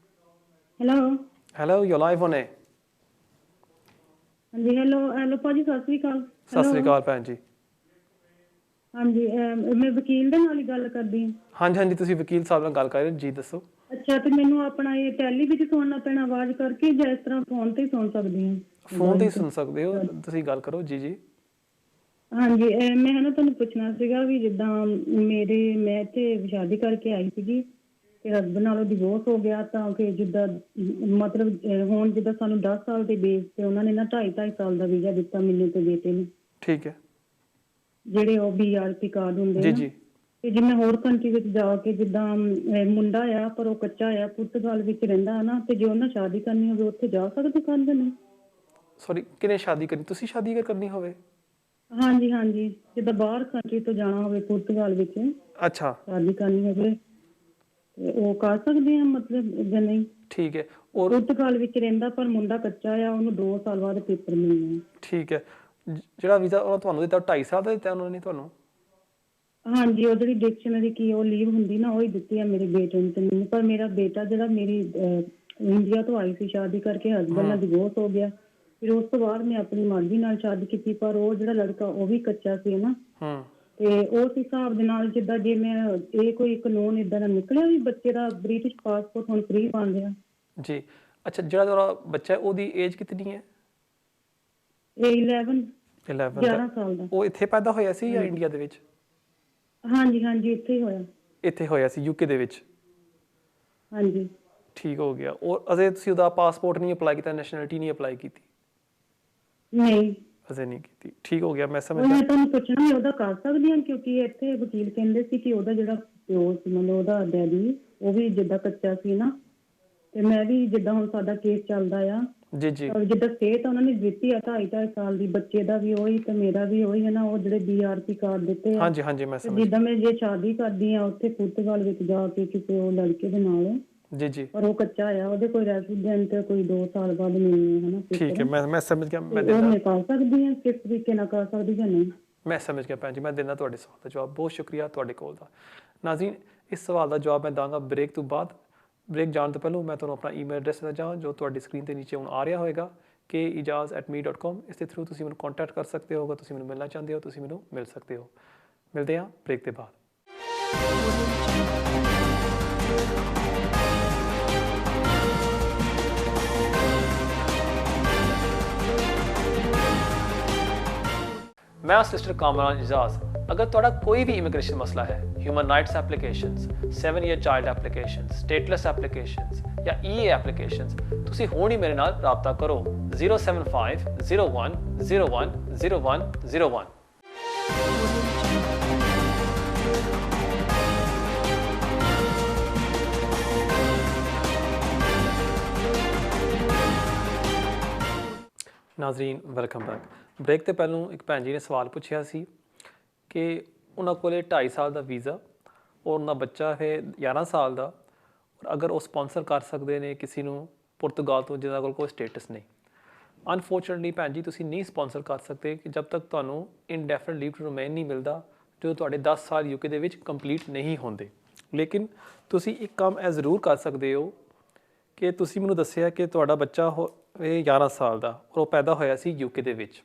hello, you live on ਏ। ਹਾਂਜੀ, ਹੈਲੋ ਭਾਜੀ, ਸਤਿ ਸ੍ਰੀ ਅਕਾਲ। ਸਤਿ ਸ੍ਰੀ ਅਕਾਲ ਭੈਣ ਜੀ। ਹਾਂਜੀ, ਮੈਂ ਵਕੀਲ ਦੇ ਨਾਲ ਹੀ ਗੱਲ ਕਰਦੀ ਹਾਂ। ਹਾਂਜੀ ਹਾਂਜੀ, ਤੁਸੀਂ ਵਕੀਲ ਸਾਹਿਬ ਨਾਲ ਗੱਲ ਕਰ ਰਹੇ ਜੀ, ਦੱਸੋ। ਅੱਛਾ, ਤੇ ਮੈਨੂੰ ਆਪਣਾ ਇਹ ਟੈਲੀ ਵਿੱਚ ਸੁਣਨਾ ਪੈਣਾ ਆਵਾਜ਼ ਕਰਕੇ, ਜਾਂ ਇਸ ਤਰ੍ਹਾਂ ਫੋਨ ਤੇ ਹੀ ਸੁਣ ਸਕਦੀ ਹਾਂ? ਫੋਨ ਤੇ ਹੀ ਸੁਣ ਸਕਦੇ ਹੋ, ਤੁਸੀਂ ਗੱਲ ਕਰੋ। ਜੀ ਜੀ। ਹਾਂਜੀ, ਮੈਂ ਨਾ ਤੁਹਾਨੂੰ ਪੁੱਛਣਾ ਸੀਗਾ ਵੀ ਜਿੱਦਾਂ ਮੈਂ ਇੱਥੇ ਸ਼ਾਦੀ ਕਰਕੇ ਆਈ ਸੀਗੀ ਤੇ ਹਸਬੈਂਡ ਨਾਲੋਂ ਡਿਵੋਰਸ ਹੋ ਗਿਆ, ਤਾਂ ਕਿ ਜਿੱਦਾਂ ਮਤਲਬ ਹੁਣ ਜਿੱਦਾਂ ਸਾਨੂੰ 10 ਸਾਲ ਦੇ ਬੇਸ ਤੇ ਉਹਨਾਂ ਨੇ ਨਾ 2.5 ਸਾਲ ਦਾ ਵੀਜ਼ਾ ਦਿੱਤਾ ਮੈਨੂੰ ਤੇ ਬੇਟੇ ਨੂੰ। ਠੀਕ ਹੈ। ਜਿਹੜੇ ਉਹ BRP ਕਾਰਡ ਹੁੰਦੇ ਜੀ ਨਾ, ਜੀ। ਤੇ ਜੇ ਮੈਂ ਹੋਰ ਕੰਟਰੀ ਵਿੱਚ ਜਾ ਕੇ ਜਿੱਦਾਂ ਮੁੰਡਾ ਆ ਪਰ ਉਹ ਕੱਚਾ ਆ, ਪੁਰਤਗਾਲ ਵਿੱਚ ਰਹਿੰਦਾ ਹੈ ਨਾ, ਤੇ ਜੇ ਉਹਨਾਂ ਸ਼ਾਦੀ ਕਰਨੀ ਹੋਵੇ ਉੱਥੇ ਜਾ ਸਕਦੇ ਕਰਦੇ ਨੇ? ਸੌਰੀ, ਕਿਹਨੇ ਸ਼ਾਦੀ ਕਰਨੀ? ਤੁਸੀਂ ਸ਼ਾਦੀ ਅਗਰ ਕਰਨੀ ਹੋਵੇ? ਹਾਂਜੀ ਹਾਂਜੀ, ਜਿੱਦਾਂ ਬਾਹਰ ਕੰਟਰੀ ਤੋਂ ਜਾਣਾ ਹੋਵੇ ਪੁਰਤਗਾਲ ਵਿੱਚ ਅੱਛਾ, ਸ਼ਾਦੀ ਕਰਨੀ ਹੋਵੇ ਤੇ ਉਹ ਕਰ ਸਕਦੇ ਆ ਮਤਲਬ ਜਾਂ ਨਹੀਂ? ਠੀਕ ਹੈ। ਔਰ ਪੁਰਤਗਾਲ ਵਿੱਚ ਰਹਿੰਦਾ ਪਰ ਮੁੰਡਾ ਕੱਚਾ ਆ, ਉਹਨੂੰ 2 ਸਾਲ ਬਾਅਦ ਪੇਪਰ ਮਿਲਣੇ ਆ। ਠੀਕ ਹੈ। ਜਿਹੜਾ ਵੀਜ਼ਾ ਉਹਨਾਂ ਤੁਹਾਨੂੰ ਦਿੱਤਾ 2.5 ਸਾਲ ਦਾ ਦਿੱਤਾ ਉਹਨਾਂ ਨੇ ਤੁਹਾਨੂੰ? ਹਾਂਜੀ, ਉਹ ਜਿਹੜੀ ਡਿਕਸ਼ਨਰੀ ਕੀ ਉਹ ਲੀਵ ਹੁੰਦੀ ਨਾ, ਉਹ ਹੀ ਦਿੱਤੀ ਆ ਮੇਰੇ ਬੇਟੇ ਨੂੰ ਤੇ ਮੈਨੂੰ। ਪਰ ਮੇਰਾ ਬੇਟਾ ਜਿਹੜਾ ਮੇਰੀ ਇੰਡੀਆ ਤੋਂ ਆਈ ਸੀ ਸ਼ਾਦੀ ਕਰਕੇ, ਹਸਬੈਂਡ ਨਾਲ ਡਿਵੋਰਸ ਹੋ ਗਿਆ। ਫਿਰ ਉਸ ਤੋਂ ਬਾਅਦ ਮੈਂ ਆਪਣੀ ਮਰਜ਼ੀ ਨਾਲ ਸ਼ਾਦੀ ਕੀਤੀ, ਪਰ ਉਹ ਜਿਹੜਾ ਲੜਕਾ ਉਹ ਵੀ ਕੱਚਾ ਸੀ ਨਾ। ਤੇ ਉਸ ਹਿਸਾਬ ਦੇ ਨਾਲ ਜਿੱਦਾਂ ਜੇ ਮੈਂ ਇਹ ਕੋਈ ਕਾਨੂੰਨ ਏਦਾਂ ਦਾ ਨਿਕਲਿਆ ਵੀ ਬੱਚੇ ਦਾ ਬ੍ਰਿਟਿਸ਼ ਪਾਸਪੋਰਟ ਹੁਣ ਫ੍ਰੀ ਬਣ ਰਿਹਾ ਜੀ। ਅੱਛਾ, ਜਿਹੜਾ ਤੁਹਾਡਾ ਬੱਚਾ ਹੈ ਉਹਦੀ ਏਜ ਕਿੰਨੀ ਹੈ? ਇਹ 11 11 ਸਾਲ ਦਾ। ਉਹ ਇੱਥੇ ਪੈਦਾ ਹੋਇਆ ਸੀ ਜਾਂ ਇੰਡੀਆ ਦੇ ਵਿੱਚ? ਹਾਂਜੀ ਹਾਂਜੀ, ਇੱਥੇ ਹੀ ਹੋਇਆ। ਇੱਥੇ ਹੋਇਆ ਸੀ, ਯੂਕੇ ਦੇ ਵਿੱਚ? ਹਾਂਜੀ, ਠੀਕ ਹੋ ਗਿਆ। ਔਰ ਅਜੇ ਤੁਸੀਂ ਉਹਦਾ ਪਾਸਪੋਰਟ ਨਹੀਂ ਅਪਲਾਈ ਕੀਤਾ, ਨੈਸ਼ਨੈਲਿਟੀ ਨਹੀਂ ਅਪਲਾਈ ਕੀਤੀ? ਨਹੀਂ ਅਜੇ ਨਹੀਂ ਕੀਤੀ। ਠੀਕ ਹੋ ਗਿਆ, ਮੈਂ ਸਮਝ ਉਹ ਗਿਆ। ਮੈਂ ਤੁਹਾਨੂੰ ਪੁੱਛਣਾ ਵੀ ਉਹਦਾ ਕਰ ਸਕਦੀ ਹਾਂ, ਕਿਉਂਕਿ ਇੱਥੇ ਵਕੀਲ ਕਹਿੰਦੇ ਸੀ ਕਿ ਉਹਦਾ ਜਿਹੜਾ ਪਿਓ ਸੀ ਮਤਲਬ ਉਹਦਾ ਡੈਡੀ, ਉਹ ਵੀ ਜਿੱਦਾਂ ਕੱਚਾ ਸੀ ਨਾ, ਤੇ ਮੈਂ ਵੀ ਜਿੱਦਾਂ ਹੁਣ ਸਾਡਾ ਕੇਸ ਚੱਲਦਾ ਆ ਜੀ ਜੀ ਜਿੱਦਾਂ ਸਟੇਟ ਉਹਨਾਂ ਨੇ ਦਿੱਤੀ ਆ 2.5 ਸਾਲ ਦੀ, ਬੱਚੇ ਦਾ ਵੀ ਉਹੀ ਤੇ ਮੇਰਾ ਵੀ ਉਹੀ ਹੈ ਨਾ, ਉਹ ਜਿਹੜੇ BRP ਕਾਰਡ ਦਿੱਤੇ ਆ। ਹਾਂਜੀ ਹਾਂਜੀ, ਮੈਂ ਤੇ ਸਮਝ ਜਿੱਦਾਂ ਮੈਂ ਜੇ ਸ਼ਾਦੀ ਕਰਦੀ ਆ ਉੱਥੇ ਪੁਰਤਗਾਲ ਵਿੱਚ ਜਾ ਕੇ ਕਿਸੇ ਉਹ ਲੜਕੇ ਦੇ ਨਾਲ, ਜੀ ਜੀ। ਪਰ ਉਹ ਕੱਚਾ ਆ, ਉਹਦੇ ਕੋਈ ਰੈਸੀਡੈਂਟ ਕੋਈ 2 ਸਾਲ ਬਾਅਦ ਮਿਲਣੇ ਹੈ ਨਾ। ਠੀਕ ਹੈ, ਮੈਂ ਸਮਝ ਗਿਆ। ਮੈਂ ਉਹ ਦਿੰਦਾ, ਮੈਂ ਕਰ ਸਕਦੀ ਹਾਂ ਕਿਸ ਤਰੀਕੇ ਨਾਲ ਕਰ ਸਕਦੀ ਜਾਂ ਨਹੀਂ? ਮੈਂ ਸਮਝ ਗਿਆ ਭੈਣ ਜੀ, ਮੈਂ ਦਿੰਦਾ ਤੁਹਾਡੇ ਸਵਾਲ ਦਾ ਜਵਾਬ। ਬਹੁਤ ਸ਼ੁਕਰੀਆ ਤੁਹਾਡੇ ਕੋਲ ਦਾ। ਨਾਜ਼ਰੀਨ, ਇਸ ਸਵਾਲ ਦਾ ਜਵਾਬ ਮੈਂ ਦਾਂਗਾ ਬ੍ਰੇਕ ਤੋਂ ਬਾਅਦ। ਬ੍ਰੇਕ ਜਾਣ ਤੋਂ ਪਹਿਲਾਂ ਮੈਂ ਤੁਹਾਨੂੰ ਆਪਣਾ ਈਮੇਲ ਐਡਰੈਸ ਦੇਣਾ ਚਾਹਾਂ ਜੋ ਤੁਹਾਡੀ ਸਕਰੀਨ ਤੇ ਨੀਚੇ ਹੁਣ ਆ ਰਿਹਾ ਹੋਏਗਾ, keijaz@me.com। ਇਸ ਦੇ ਥਰੂ ਤੁਸੀਂ ਮੈਨੂੰ ਕੰਟੈਕਟ ਕਰ ਸਕਦੇ ਹੋ। ਅਗਰ ਤੁਸੀਂ ਮੈਨੂੰ ਮਿਲਣਾ ਚਾਹੁੰਦੇ ਹੋ ਤੁਸੀਂ ਮੈਨੂੰ ਮਿਲ ਸਕਦੇ ਹੋ। ਮਿਲਦੇ ਹਾਂ ਬ੍ਰੇਕ ਦੇ ਬਾਅਦ। मैं सिस्टर कामरान इजाज। अगर तुहाडा कोई भी इमिग्रेशन मसला है, human rights applications, 7 year child applications, stateless applications या EA एप्लीकेशंस, तुसी हुण ही मेरे नाल राबता करो 075 01 01 01 01। Nazreen, welcome back. ਬ੍ਰੇਕ ਤੋਂ ਪਹਿਲਾਂ ਇੱਕ ਭੈਣ ਜੀ ਨੇ ਸਵਾਲ ਪੁੱਛਿਆ ਸੀ ਕਿ ਉਹਨਾਂ ਕੋਲੇ 2.5 ਸਾਲ ਦਾ ਵੀਜ਼ਾ ਔਰ ਉਹਨਾਂ ਬੱਚਾ ਹੈ 11 ਸਾਲ ਦਾ, ਔਰ ਅਗਰ ਉਹ ਸਪਾਂਸਰ ਕਰ ਸਕਦੇ ਨੇ ਕਿਸੇ ਨੂੰ ਪੁਰਤਗਾਲ ਤੋਂ ਜਿਹਨਾਂ ਕੋਲ ਕੋਈ ਸਟੇਟਸ ਨਹੀਂ। ਅਨਫੋਰਚੂਨੇਟਲੀ ਭੈਣ ਜੀ, ਤੁਸੀਂ ਨਹੀਂ ਸਪਾਂਸਰ ਕਰ ਸਕਦੇ ਕਿ ਜਦ ਤੱਕ ਤੁਹਾਨੂੰ ਇਨਡੈਫੀਨਿਟ ਲੀਵ ਟੂ ਰਿਮੇਨ ਨਹੀਂ ਮਿਲਦਾ, ਜੋ ਤੁਹਾਡੇ 10 ਸਾਲ ਯੂਕੇ ਦੇ ਵਿੱਚ ਕੰਪਲੀਟ ਨਹੀਂ ਹੁੰਦੇ। ਲੇਕਿਨ ਤੁਸੀਂ ਇੱਕ ਕੰਮ ਇਹ ਜ਼ਰੂਰ ਕਰ ਸਕਦੇ ਹੋ ਕਿ ਤੁਸੀਂ ਮੈਨੂੰ ਦੱਸਿਆ ਕਿ ਤੁਹਾਡਾ ਬੱਚਾ ਇਹ 11 ਸਾਲ ਦਾ ਔਰ ਉਹ ਪੈਦਾ ਹੋਇਆ ਸੀ ਯੂਕੇ ਦੇ ਵਿੱਚ।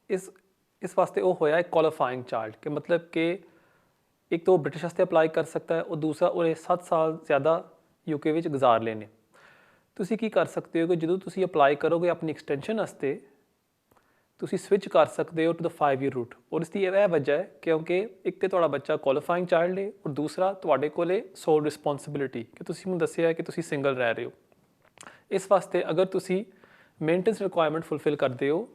ਇਸ ਵਾਸਤੇ ਉਹ ਹੋਇਆ ਇੱਕ ਕੁਆਲੀਫਾइंग ਚਾਈਲਡ, ਕਿ ਮਤਲਬ ਕਿ ਇੱਕ ਤਾਂ ਉਹ ਬ੍ਰਿਟਿਸ਼ ਵਾਸਤੇ ਅਪਲਾਈ ਕਰ ਸਕਦਾ ਹੈ ਔਰ ਦੂਸਰਾ ਉਹਨੇ 7 ਸਾਲ ਜ਼ਿਆਦਾ ਯੂਕੇ ਵਿੱਚ ਗੁਜ਼ਾਰ ਲਏ ਨੇ। ਤੁਸੀਂ ਕੀ ਕਰ ਸਕਦੇ ਹੋ ਕਿ ਜਦੋਂ ਤੁਸੀਂ ਅਪਲਾਈ ਕਰੋਗੇ ਆਪਣੀ ਐਕਸਟੈਂਸ਼ਨ ਵਾਸਤੇ, ਤੁਸੀਂ ਸਵਿਚ ਕਰ ਸਕਦੇ ਹੋ ਟੂ ਦ 5 ਈਅਰ ਰੂਟ। ਔਰ ਇਸ ਦੀ ਇਹ ਵਜ੍ਹਾ ਹੈ ਕਿਉਂਕਿ ਇੱਕ ਤਾਂ ਤੁਹਾਡਾ ਬੱਚਾ ਕੁਆਲੀਫਾइंग ਚਾਈਲਡ ਹੈ ਔਰ ਦੂਸਰਾ ਤੁਹਾਡੇ ਕੋਲ ਸੋਲ ਰਿਸਪੌਂਸਿਬਿਲਿਟੀ ਕਿ ਤੁਸੀਂ ਮੈਨੂੰ ਦੱਸਿਆ ਕਿ ਤੁਸੀਂ ਸਿੰਗਲ ਰਹਿ ਰਹੇ ਹੋ। ਇਸ ਵਾਸਤੇ ਅਗਰ ਤੁਸੀਂ ਮੇਨਟੇਨੈਂਸ ਰਿਕੁਆਇਰਮੈਂਟ ਫੁਲਫਿਲ ਕਰਦੇ ਹੋ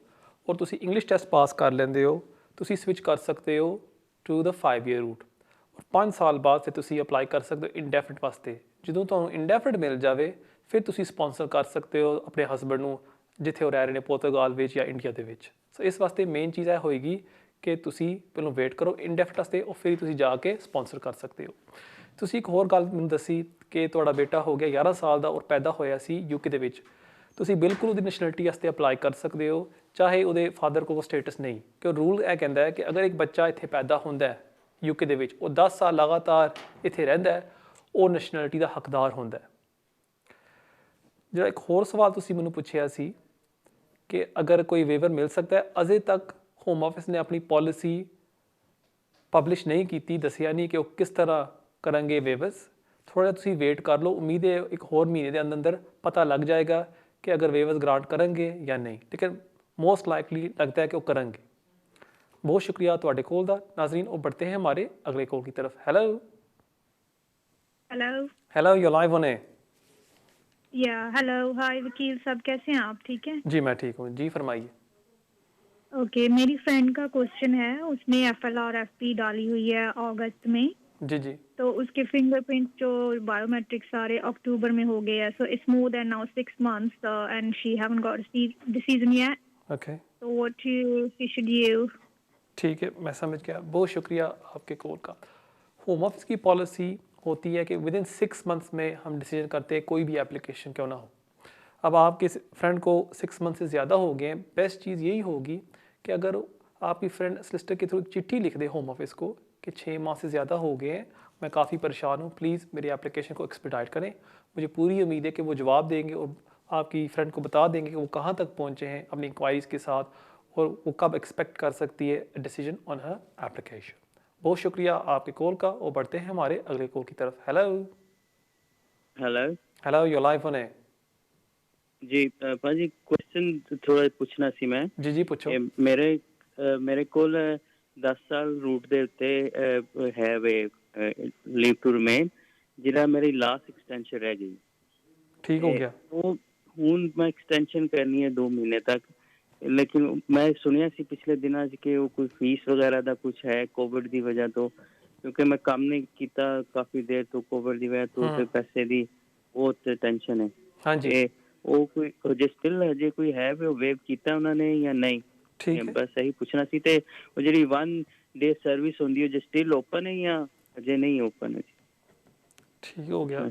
ਔਰ ਤੁਸੀਂ ਇੰਗਲਿਸ਼ ਟੈਸਟ ਪਾਸ ਕਰ ਲੈਂਦੇ ਹੋ, ਤੁਸੀਂ ਸਵਿਚ ਕਰ ਸਕਦੇ ਹੋ ਟੂ ਦ 5 ਈਅਰ ਰੂਟ। ਔਰ 5 ਸਾਲ ਬਾਅਦ ਫਿਰ ਤੁਸੀਂ ਅਪਲਾਈ ਕਰ ਸਕਦੇ ਹੋ ਇੰਡੈਫਿਨਿਟ ਵਾਸਤੇ। ਜਦੋਂ ਤੁਹਾਨੂੰ ਇੰਡੈਫਿਨਿਟ ਮਿਲ ਜਾਵੇ ਫਿਰ ਤੁਸੀਂ ਸਪਾਂਸਰ ਕਰ ਸਕਦੇ ਹੋ ਆਪਣੇ ਹਸਬੈਂਡ ਨੂੰ ਜਿੱਥੇ ਉਹ ਰਹਿ ਰਹੇ ਨੇ, ਪੁਰਤਗਾਲ ਵਿੱਚ ਜਾਂ ਇੰਡੀਆ ਦੇ ਵਿੱਚ। ਸੋ ਇਸ ਵਾਸਤੇ ਮੇਨ ਚੀਜ਼ ਇਹ ਹੋਏਗੀ ਕਿ ਤੁਸੀਂ ਪਹਿਲਾਂ ਵੇਟ ਕਰੋ ਇੰਡੈਫਿਨਿਟ ਵਾਸਤੇ ਔਰ ਫਿਰ ਤੁਸੀਂ ਜਾ ਕੇ ਸਪਾਂਸਰ ਕਰ ਸਕਦੇ ਹੋ। ਤੁਸੀਂ ਇੱਕ ਹੋਰ ਗੱਲ ਮੈਨੂੰ ਦੱਸੀ ਕਿ ਤੁਹਾਡਾ ਬੇਟਾ ਹੋ ਗਿਆ 11 ਸਾਲ ਦਾ ਔਰ ਪੈਦਾ ਹੋਇਆ ਸੀ ਯੂਕੇ ਦੇ ਵਿੱਚ। ਤੁਸੀਂ ਬਿਲਕੁਲ ਉਹਦੀ ਨੈਸ਼ਨੈਲਿਟੀ ਵਾਸਤੇ ਅਪਲਾਈ ਕਰ ਸਕਦੇ ਹੋ ਚਾਹੇ ਉਹਦੇ ਫਾਦਰ ਕੋਲ ਸਟੇਟਸ ਨਹੀਂ, ਕਿ ਰੂਲ ਇਹ ਕਹਿੰਦਾ ਹੈ ਕਿ ਅਗਰ ਇੱਕ ਬੱਚਾ ਇੱਥੇ ਪੈਦਾ ਹੁੰਦਾ ਹੈ ਯੂਕੇ ਦੇ ਵਿੱਚ, ਉਹ 10 ਸਾਲ ਲਗਾਤਾਰ ਇੱਥੇ ਰਹਿੰਦਾ ਹੈ, ਉਹ ਨੈਸ਼ਨੈਲਿਟੀ ਦਾ ਹੱਕਦਾਰ ਹੁੰਦਾ ਹੈ। ਜਿਹੜਾ ਇੱਕ ਹੋਰ ਸਵਾਲ ਤੁਸੀਂ ਮੈਨੂੰ ਪੁੱਛਿਆ ਸੀ ਕਿ ਅਗਰ ਕੋਈ ਵੇਵਰ ਮਿਲ ਸਕਦਾ ਹੈ, ਅਜੇ ਤੱਕ ਹੋਮ ਆਫਿਸ ਨੇ ਆਪਣੀ ਪੋਲਿਸੀ ਪਬਲਿਸ਼ ਨਹੀਂ ਕੀਤੀ, ਦੱਸਿਆ ਨਹੀਂ ਕਿ ਉਹ ਕਿਸ ਤਰ੍ਹਾਂ ਕਰਾਂਗੇ ਵੇਵਰਸ। ਥੋੜ੍ਹਾ ਜਿਹਾ ਤੁਸੀਂ ਵੇਟ ਕਰ ਲਓ, ਉਮੀਦ ਹੈ ਇੱਕ ਹੋਰ ਮਹੀਨੇ ਦੇ ਅੰਦਰ ਪਤਾ ਲੱਗ ਜਾਏਗਾ ਕਿ ਅਗਰ ਵੇਵਰਸ ਗ੍ਰਾਂਟ ਕरेंगे ਜਾਂ ਨਹੀਂ। ਲੇਕਿਨ मोस्ट लाइकली लगता है कि वो करेंगे। बहुत शुक्रिया ਤੁਹਾਡੇ ਕੋਲ ਦਾ। नाजरीन, वो बढ़ते हैं हमारे अगले कॉल की तरफ। Hello hello hello, you live on air. या हेलो हाय वकील साहब, कैसे हैं आप? ठीक है जी मैं ठीक हूँ जी, फरमाइए। ओके, मेरी फ्रेंड का क्वेश्चन है, उसने FLR FP डाली हुई है अगस्त में, जी जी। तो उसके फिंगरप्रिंट जो बायोमेट्रिक सारे अक्टूबर में हो गए हैं, so it's more than now 6 months and she haven't got decision yet, okay, so what she should use? ठीक है, मैं समझ गया। बहुत शुक्रिया आपके कॉल का। होम ऑफिस की पॉलिसी होती है कि विद इन 6 मंथ्स में हम डिसीजन करते हैं, कोई भी एप्लीकेशन क्यों ना हो। अब आपके फ्रेंड को 6 मंथ से ज़्यादा हो गए, बेस्ट चीज़ यही होगी कि अगर आपकी फ्रेंड सोलिसिटर के थ्रू चिट्ठी लिख दे होम ऑफिस को कि 6 माह से ज़्यादा हो गए हैं, मैं काफ़ी परेशान हूँ, प्लीज़ मेरी एप्लीकेशन को एक्सपेडाइट करें। मुझे पूरी उम्मीद है कि वो जवाब देंगे और आपकी फ्रेंड को बता देंगे कि वो कहाँ तक पहुँचे हैं अपनी इंक्वायरीज़ के साथ और वो कब एक्सपेक्ट कर सकती है डिसीजन ऑन हर एप्लीकेशन। बहुत शुक्रिया आपके कॉल का और बढ़ते हैं हमारे अगले कॉल की तरफ। Hello hello hello, your live on है। जी भाजी क्वेश्चन थोड़ा पूछना सी मैं जी जी पूछो। ਮੇਰੇ ਕੋਲ 10 ਸਾਲ ਰੂਟ ਦੇ ਉੱਤੇ ਹੈ ਵੇ ਲੀਵ ਟੂ ਰਿਮੇਨ ਜਿਹੜਾ ਮੇਰੀ ਲਾਸਟ ਐਕਸਟੈਂਸ਼ਨ ਰਹਿ ਗਈ। ठीक हो गया। ਉਹ ਹੁਣ ਮੈਂ ਐਕਸਟੈਂਸ਼ਨ ਕਰਨੀ ਹੈ 2 ਮਹੀਨੇ ਤੱਕ, ਲੇਕਿਨ ਮੈਂ ਸੁਣਿਆ ਸੀ ਪਿਛਲੇ ਦਿਨਾਂ 'ਚ ਕਿ ਉਹ ਕੋਈ ਫੀਸ ਵਗੈਰਾ ਦਾ ਕੁਝ ਹੈ ਕੋਵਿਡ ਦੀ ਵਜ੍ਹਾ ਤੋਂ, ਕਿਉਂਕਿ ਮੈਂ ਕੰਮ ਨਹੀਂ ਕੀਤਾ ਕਾਫੀ ਦੇਰ ਤੋਂ ਕੋਵਿਡ ਦੀ ਵਜ੍ਹਾ ਤੋਂ, ਤੇ ਪੈਸੇ ਦੀ ਬਹੁਤ ਟੈਨਸ਼ਨ ਹੈ। ਹਾਂਜੀ ਉਹ ਕੋਈ ਜੇ ਸਟਿਲ ਹਜੇ ਕੋਈ ਹੈ ਵੀ ਉਹ ਵੇਵ ਕੀਤਾ ਉਹਨਾਂ ਨੇ ਜਾਂ ਨਹੀਂ, ਠੀਕ ਹੈ। ਬਸ ਇਹੀ ਪੁੱਛਣਾ ਸੀ। ਤੇ ਉਹ ਜਿਹੜੀ 1 ਡੇ ਸਰਵਿਸ ਹੁੰਦੀ ਹੈ ਜੇ ਸਟਿਲ ਓਪਨ ਹੈ ਜਾਂ ਅਜੇ नहीं ओपन है? ठीक हो गया, हाँ,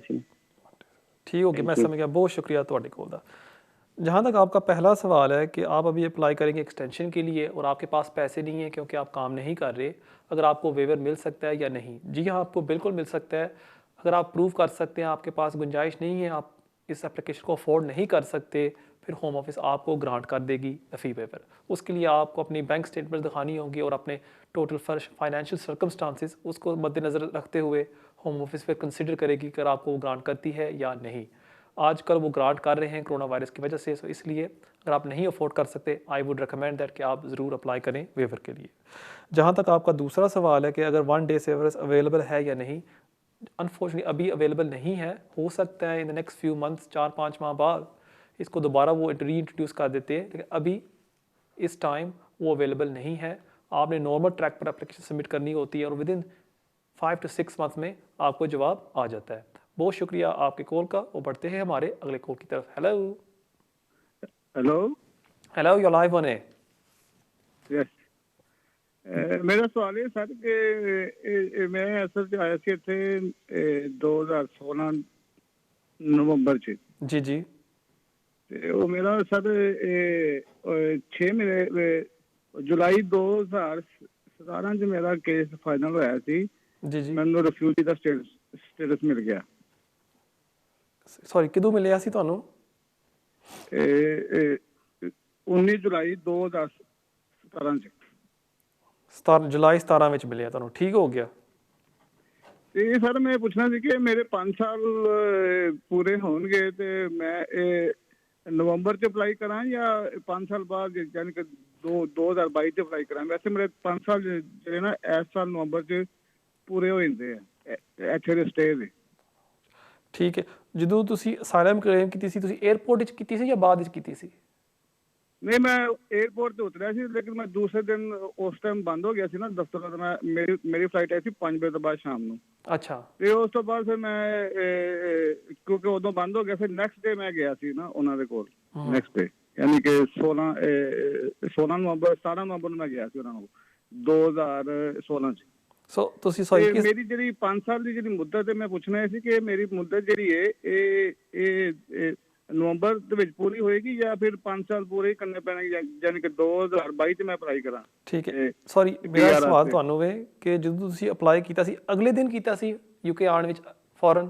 ठीक हो गया, मैं समझ गया। बहुत शुक्रिया ਤੁਹਾਡੇ ਕੋਲ ਦਾ। जहाँ तक आपका पहला सवाल है कि आप अभी अप्लाई करेंगे एक्सटेंशन के लिए और आपके पास पैसे नहीं है क्योंकि आप काम नहीं कर रहे, अगर आपको वेवर मिल सकता है या नहीं? जी हाँ, आपको बिल्कुल मिल सकता है। अगर आप प्रूव कर सकते हैं आपके पास गुंजाइश नहीं है, आप इस एप्लीकेशन को अफोर्ड नहीं कर सकते, फिर होम ऑफिस आपको ग्रांट कर देगी फ़ी वेवर। उसके लिए आपको अपनी बैंक स्टेटमेंट दिखानी होगी और अपने टोटल फाइनेंशियल सर्कमस्टांसिस उसको मद्देनज़र रखते हुए होम ऑफिस फिर कंसिडर करेगी कि आपको वो ग्रांट करती है या नहीं। आजकल वो ग्रांट कर रहे हैं कोरोना वायरस की वजह से, सो इसलिए अगर आप नहीं अफोर्ड कर सकते, आई वुड रिकमेंड दैट कि आप ज़रूर अप्लाई करें वेवर के लिए। जहाँ तक आपका दूसरा सवाल है कि अगर 1 डे सेवर्स अवेलेबल है या नहीं, अनफॉर्चुनेटली अभी अवेलेबल नहीं है। हो सकता है in the next few months 4-5 माह बाद इसको दोबारा वो री इंट्रोड्यूस कर देते हैं, लेकिन अभी इस टाइम वो अवेलेबल नहीं है। आपने नॉर्मल ट्रैक पर एप्लीकेशन सबमिट करनी होती है और विद इन 5 to 6 मंथ में आपको जवाब आ जाता है। बहुत शुक्रिया आपके कॉल का और बढ़ते हैं हमारे अगले कॉल की तरफ। Hello hello hello, your live on है। यस, मेरा सवाल है सर कि मैं असल च आया सी इत्थे 2016 नवंबर च जी जी। ते ਉਹ ਮੇਰਾ ਸਰ 6 ਮਹੀਨੇ ਜੁਲਾਈ 2017 ਚ ਮੇਰਾ ਕੇਸ ਫਾਈਨਲ ਹੋਇਆ ਸੀ। जी जी। ਮੈਨੂੰ ਰਿਫਿਊਜੀ ਦਾ ਸਟੇਟਸ ਮਿਲ ਗਿਆ। ਸੌਰੀ, ਕਿਦੋਂ ਮਿਲਿਆ ਸੀ ਤੁਹਾਨੂੰ? 19 ਜੁਲਾਈ 2017 ਚ। 17 ਜੁਲਾਈ 17 ਵਿੱਚ ਮਿਲਿਆ ਤੁਹਾਨੂੰ, ਠੀਕ ਹੋ ਗਿਆ। ਤੇ ਸਰ ਮੈਂ ਪੁੱਛਣਾ ਸੀ ਕਿ ਮੇਰੇ 5 ਸਾਲ ਪੂਰੇ ਹੋਣਗੇ ਤੇ ਮੈਂ ਨਵੰਬਰ ਚ ਅਪਲਾਈ ਕਰਾਂ ਜਾਂ 5 ਸਾਲ ਬਾਅਦ ਯਾਨੀ ਕਿ 2022 ਚ ਅਪਲਾਈ ਕਰਾਂ? ਵੈਸੇ ਮੇਰੇ 5 ਸਾਲ ਜਿਹੜੇ ਨਾ ਇਸ ਸਾਲ ਨਵੰਬਰ ਚ ਪੂਰੇ ਹੋ ਜਾਂਦੇ ਆ ਇੱਥੇ ਦੇ ਸਟੇ ਦੇ। ਠੀਕ ਹੈ। ਜਦੋਂ ਤੁਸੀਂ ਅਸਾਈਲਮ ਕਲੇਮ ਕੀਤੀ ਸੀ, ਤੁਸੀਂ 에ਅਰਪੋਰਟ ਵਿੱਚ ਕੀਤੀ ਸੀ ਜਾਂ ਬਾਅਦ ਵਿੱਚ ਕੀਤੀ ਸੀ? ਨਹੀਂ, ਮੈਂ 에ਅਰਪੋਰਟ ਤੇ ਉਤਰਿਆ ਸੀ, ਲੇਕਿਨ ਮੈਂ ਦੂਸਰੇ ਦਿਨ ਉਸ ਟਾਈਮ ਬੰਦ ਹੋ ਗਿਆ ਸੀ ਨਾ ਦਫ਼ਤਰ ਦਾ। ਮੇਰੀ ਫਲਾਈਟ ਆਈ ਸੀ 5 ਵਜੇ ਤੋਂ ਬਾਅਦ ਸ਼ਾਮ ਨੂੰ। ਅੱਛਾ। ਤੇ ਉਸ ਤੋਂ ਬਾਅਦ ਫਿਰ ਮੈਂ ਕਿਉਂਕਿ ਉਦੋਂ ਬੰਦ ਹੋ ਗਿਆ, ਫਿਰ ਨੈਕਸਟ ਡੇ ਮੈਂ ਗਿਆ ਸੀ ਨਾ ਉਹਨਾਂ ਦੇ ਕੋਲ। ਨੈਕਸਟ ਡੇ ਯਾਨੀ ਕਿ 17 ਨਵੰਬਰ ਨੂੰ ਮੈਂ ਗਿਆ ਸੀ ਉਹਨਾਂ ਕੋਲ 2016 ਚ। ਸੋ ਤੁਸੀਂ ਸੌਰੀ ਮੇਰੀ ਜਿਹੜੀ 5 ਸਾਲ ਦੀ ਜਿਹੜੀ ਮੁੱਦਤ ਹੈ, ਮੈਂ ਪੁੱਛਣਾ ਸੀ ਕਿ ਮੇਰੀ ਮੁੱਦਤ ਜਿਹੜੀ ਹੈ ਇਹ ਨਵੰਬਰ ਦੇ ਵਿੱਚ ਪੂਰੀ ਹੋਏਗੀ ਜਾਂ ਫਿਰ 5 ਸਾਲ ਪੂਰੇ ਕਰਨੇ ਪੈਣਗੇ, ਯਾਨੀ ਕਿ 2022 ਚ ਮੈਂ ਅਪਲਾਈ ਕਰਾਂ? ਠੀਕ ਹੈ। ਸੌਰੀ, ਮੇਰਾ ਸਵਾਲ ਤੁਹਾਨੂੰ ਵੇ ਕਿ ਜਦੋਂ ਤੁਸੀਂ ਅਪਲਾਈ ਕੀਤਾ ਸੀ ਅਗਲੇ ਦਿਨ ਕੀਤਾ ਸੀ ਯੂਕੇ ਆਉਣ ਵਿੱਚ ਫੌਰਨ?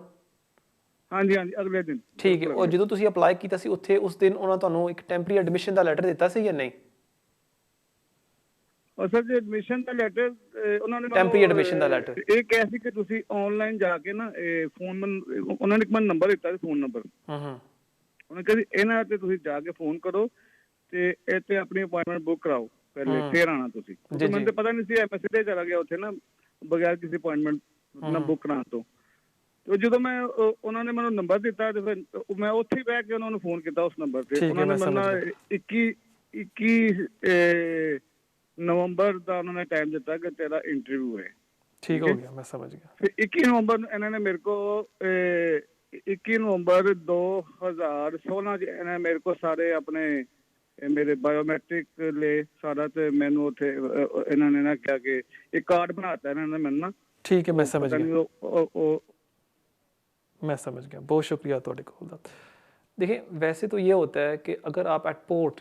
ਹਾਂਜੀ ਹਾਂਜੀ, ਅਗਲੇ ਦਿਨ। ਠੀਕ ਹੈ। ਔਰ ਜਦੋਂ ਤੁਸੀਂ ਅਪਲਾਈ ਕੀਤਾ ਸੀ ਉੱਥੇ ਉਸ ਦਿਨ ਉਹਨਾਂ ਤੁਹਾਨੂੰ ਇੱਕ ਟੈਂਪਰੇਰੀ ਐਡਮਿਸ਼ਨ ਦਾ ਲੈਟਰ ਦਿੱਤਾ ਸੀ ਜਾਂ ਨਹੀਂ? ਔਰ ਸਰ ਜੀ ਐਡਮਿਸ਼ਨ ਦਾ ਲੈਟਰ ਉਹਨਾਂ ਨੇ ਟੈਂਪਰੇਰੀ ਐਡਮਿਸ਼ਨ ਦਾ ਲੈਟਰ ਇਹ ਕਿਹਾ ਸੀ ਕਿ ਤੁਸੀਂ ਆਨਲਾਈਨ ਜਾ ਕੇ ਨਾ ਫੋਨ, ਉਹਨਾਂ ਨੇ ਇੱਕ ਮੈਨੂੰ ਨੰਬਰ ਦਿੱਤਾ ਸੀ, ਫੋਨ ਨੰਬਰ। ਉਹਨੇ ਕਿਹਾ ਇਹਨਾਂ ਤੇ ਤੁਸੀਂ ਜਾ ਕੇ ਫੋਨ ਕਰੋ ਤੇ ਇੱਥੇ ਆਪਣੀ ਅਪਾਇੰਟਮੈਂਟ ਬੁੱਕ ਕਰਾਓ ਪਹਿਲੇ, ਫਿਰ ਆਣਾ ਤੁਸੀਂ। ਮੈਨੂੰ ਤਾਂ ਪਤਾ ਨਹੀਂ ਸੀ, ਮੈਂ ਸਿੱਧੇ ਚਲਾ ਗਿਆ ਉੱਥੇ ਨਾ ਬਗੈਰ ਕਿਸੇ ਅਪਾਇੰਟਮੈਂਟ ਨਾ ਬੁੱਕ ਕਰਾਉਣ ਤੋਂ। ਤੇ ਜਦੋਂ ਮੈਂ ਉਹਨਾਂ ਨੇ ਮੈਨੂੰ ਨੰਬਰ ਦਿੱਤਾ ਤੇ ਫਿਰ ਮੈਂ ਉੱਥੇ ਬਹਿ ਕੇ ਉਹਨਾਂ ਨੂੰ ਫੋਨ ਕੀਤਾ ਉਸ ਨੰਬਰ ਤੇ। ਉਹਨਾਂ ਨੇ ਮੈਨੂੰ 21 ਨਵੰਬਰ ਦਾ ਉਹਨਾਂ ਨੇ ਟਾਈਮ ਦਿੱਤਾ ਕਿ ਤੇਰਾ ਇੰਟਰਵਿਊ ਹੈ। ठीक हो गया, मैं समझ गया। फिर 21 नवंबर ਨੂੰ ਇਹਨਾਂ ਨੇ ਮੇਰੇ ਕੋ 21 ਨਵੰਬਰ 2016 ਚ ਇਹਨਾਂ ਮੇਰੇ ਕੋ ਸਾਰੇ ਆਪਣੇ ਮੇਰੇ ਬਾਇਓਮੈਟ੍ਰਿਕ ले ਸਾਰਾ ਤੇ ਮੈਨੂੰ ਉੱਥੇ ਇਹਨਾਂ ਨੇ ਨਾ ਕਿਹਾ ਕਿ ਇੱਕ ਕਾਰਡ ਬਣਾਤਾ ਇਹਨਾਂ ਨੇ ਮੈਨੂੰ ਨਾ। ठीक है, मैं समझ गया, मैं समझ गया। बहुत शुक्रिया ਤੁਹਾਡੇ ਕੋਲ ਦਾ। देखिए, वैसे तो ये होता है कि अगर आप एट पोर्ट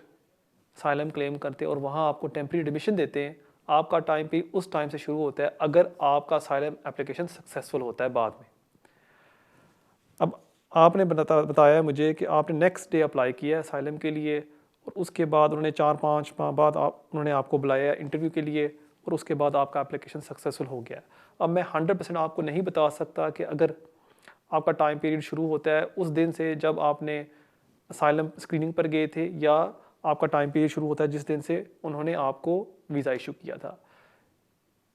साइलम क्लेम करते हैं और वहाँ आपको टेम्प्रेरी एडमिशन देते हैं, आपका टाइम पीरियड उस टाइम से शुरू होता है अगर आपका साइलम एप्लीकेशन सक्सेसफुल होता है बाद में। अब आपने बताया मुझे कि आपने नेक्स्ट डे अप्लाई किया है साइलम के लिए और उसके बाद उन्होंने 4-5 माह बाद उन्होंने आपको बुलाया इंटरव्यू के लिए और उसके बाद आपका एप्लीकेशन सक्सेसफुल हो गया। अब मैं 100% आपको नहीं बता सकता कि अगर आपका टाइम पीरियड शुरू होता है उस दिन से जब आपने असाइलम स्क्रीनिंग पर गए थे या आपका टाइम पीरियड शुरू होता है जिस दिन से उन्होंने आपको वीज़ा इशू किया था।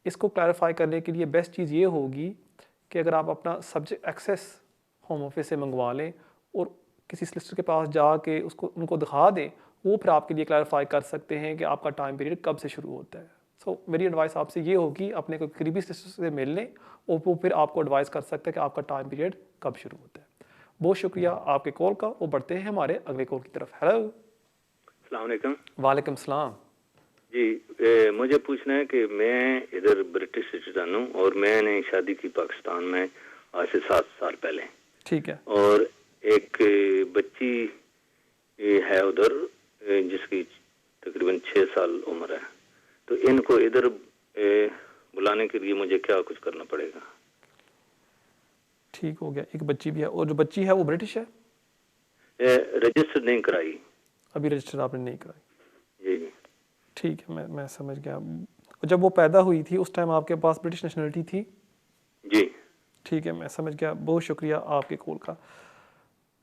इसको क्लैरिफाई करने के लिए बेस्ट चीज़ ये होगी कि अगर आप अपना सब्जेक्ट एक्सेस होम ऑफिस से मंगवा लें और किसी सॉलिसिटर के पास जाके उसको उनको दिखा दें, वो फिर आपके लिए क्लैरिफाई कर सकते हैं कि आपका टाइम पीरियड कब से शुरू होता है। सो मेरी एडवाइस आपसे ये होगी अपने कोई करीबी सॉलिसिटर से मिल लें और वो फिर आपको एडवाइस कर सकता है कि आपका टाइम पीरियड कब शुरू होता है। बहुत शुक्रिया आपके कॉल का। वो बढ़ते हैं हमारे अगले कॉल की तरफ। हेलो, अस्सलाम वालेकुम। वालेकुम सलाम जी, मुझे पूछना है कि मैं इधर ब्रिटिश सिटीजन हूँ और मैंने शादी की पाकिस्तान में आज से 7 साल पहले। ठीक है। और एक बच्ची है उधर जिसकी तकरीबन 6 साल उम्र है, तो इनको इधर बुलाने के लिए मुझे क्या कुछ करना पड़ेगा? ठीक हो गया। एक बच्ची भी है और जो बच्ची है वो ब्रिटिश है? रजिस्टर नहीं कराई अभी, रजिस्टर आपने नहीं कराई? जी। ठीक है, मैं समझ गया। जब वो पैदा हुई थी उस टाइम आपके पास ब्रिटिश नेशनलिटी थी? जी। ठीक है, मैं समझ गया। बहुत शुक्रिया आपके कॉल का।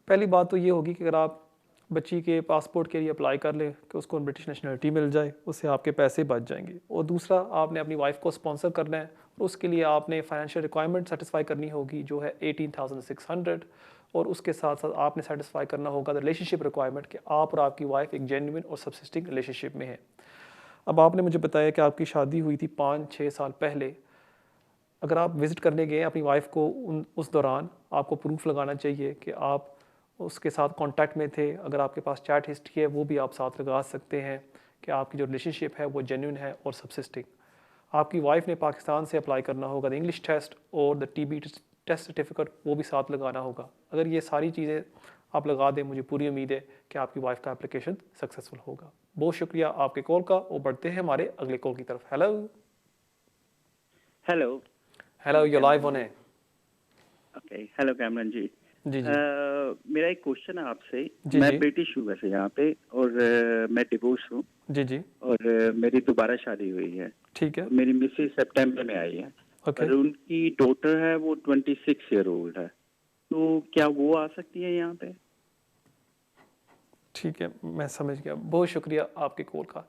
पहली बात तो ये होगी कि अगर आप बच्ची के पासपोर्ट के लिए अप्लाई कर लें कि उसको ब्रिटिश नेशनलिटी मिल जाए, उससे आपके पैसे बच जाएंगे। और दूसरा, आपने अपनी वाइफ को स्पॉन्सर करना है और उसके लिए आपने फाइनेंशियल रिक्वायरमेंट सेटिस्फाई करनी होगी जो है 18,600, और उसके साथ साथ आपने सेटिस्फाई करना होगा द रिलेशनशिप रिक्वायरमेंट कि आप और आपकी वाइफ एक जेन्युइन और सब्सिस्टिंग रिलेशनशिप में है। अब आपने मुझे बताया कि आपकी शादी हुई थी 5-6 साल पहले। अगर आप विज़िट करने गए अपनी वाइफ को उस दौरान आपको प्रूफ लगाना चाहिए कि आप उसके साथ कांटेक्ट में थे। अगर आपके पास चैट हिस्ट्री है वो भी आप साथ लगा सकते हैं कि आपकी जो रिलेशनशिप है वो जेन्युइन है और सब्सिस्टिंग। आपकी वाइफ ने पाकिस्तान से अप्लाई करना होगा द इंग्लिश टेस्ट और द टीबी टेस्ट सर्टिफिकेट, वो भी साथ लगाना होगा। अगर ये सारी चीज़ें आप लगा दें, मुझे पूरी उम्मीद है कि आपकी वाइफ का एप्लीकेशन सक्सेसफुल होगा। बहुत शुक्रिया आपके कॉल का। और बढ़ते हैं हमारे अगले कॉल की तरफ। Hello hello hello, you live on है। ओके, हेलो कैमरन जी। जी जी। मेरा एक क्वेश्चन है आपसे। जी, मैं जी। ब्रिटिश हूँ वैसे यहाँ पे, और मैं डिवोर्स हूँ, जी जी। और मेरी दोबारा शादी हुई है। ठीक है। मेरी मिसेज सितंबर में आई है, ओके। और उनकी डॉटर है वो 26 ईयर ओल्ड है, तो क्या वो आ सकती है यहाँ पे? ठीक है, मैं समझ गया। बहुत शुक्रिया आपके कॉल का।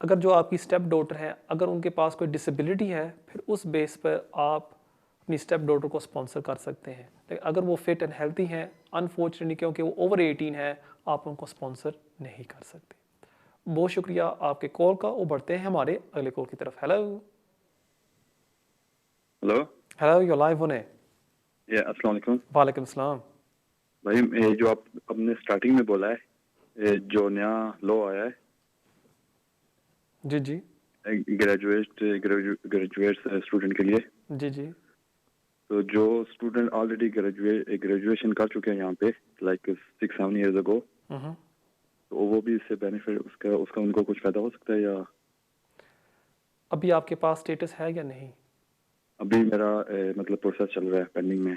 अगर जो आपकी स्टेप डॉटर है, अगर उनके पास कोई डिसेबिलिटी है, फिर उस बेस पर आप अपनी स्टेप डॉटर को स्पॉन्सर कर सकते हैं। लेकिन अगर वो फिट एंड हेल्थी हैं, अनफॉर्चुनेटली क्योंकि वो ओवर 18 है, आप उनको स्पॉन्सर नहीं कर सकते। बहुत शुक्रिया आपके कॉल का। वो बढ़ते हैं हमारे अगले कॉल की तरफ। Hello hello hello, you live on है। अस्सलाम वालेकुम। वालेकुम सलाम। भाई, ये जो आप अपने स्टार्टिंग में बोला है, ये जो नया लॉ आया है जी जी। ग्रेजुएट स्टूडेंट के लिए, जी जी। तो जो स्टूडेंट ऑलरेडी ग्रेजुएशन कर चुके हैं यहाँ पे लाइक 6-7 ईयर्स अगो, तो वो भी इससे बेनिफिट उसका उनको कुछ फायदा हो सकता है? या अभी आपके पास स्टेटस है या नहीं? अभी मेरा मतलब प्रोसेस चल रहा है, पेंडिंग में।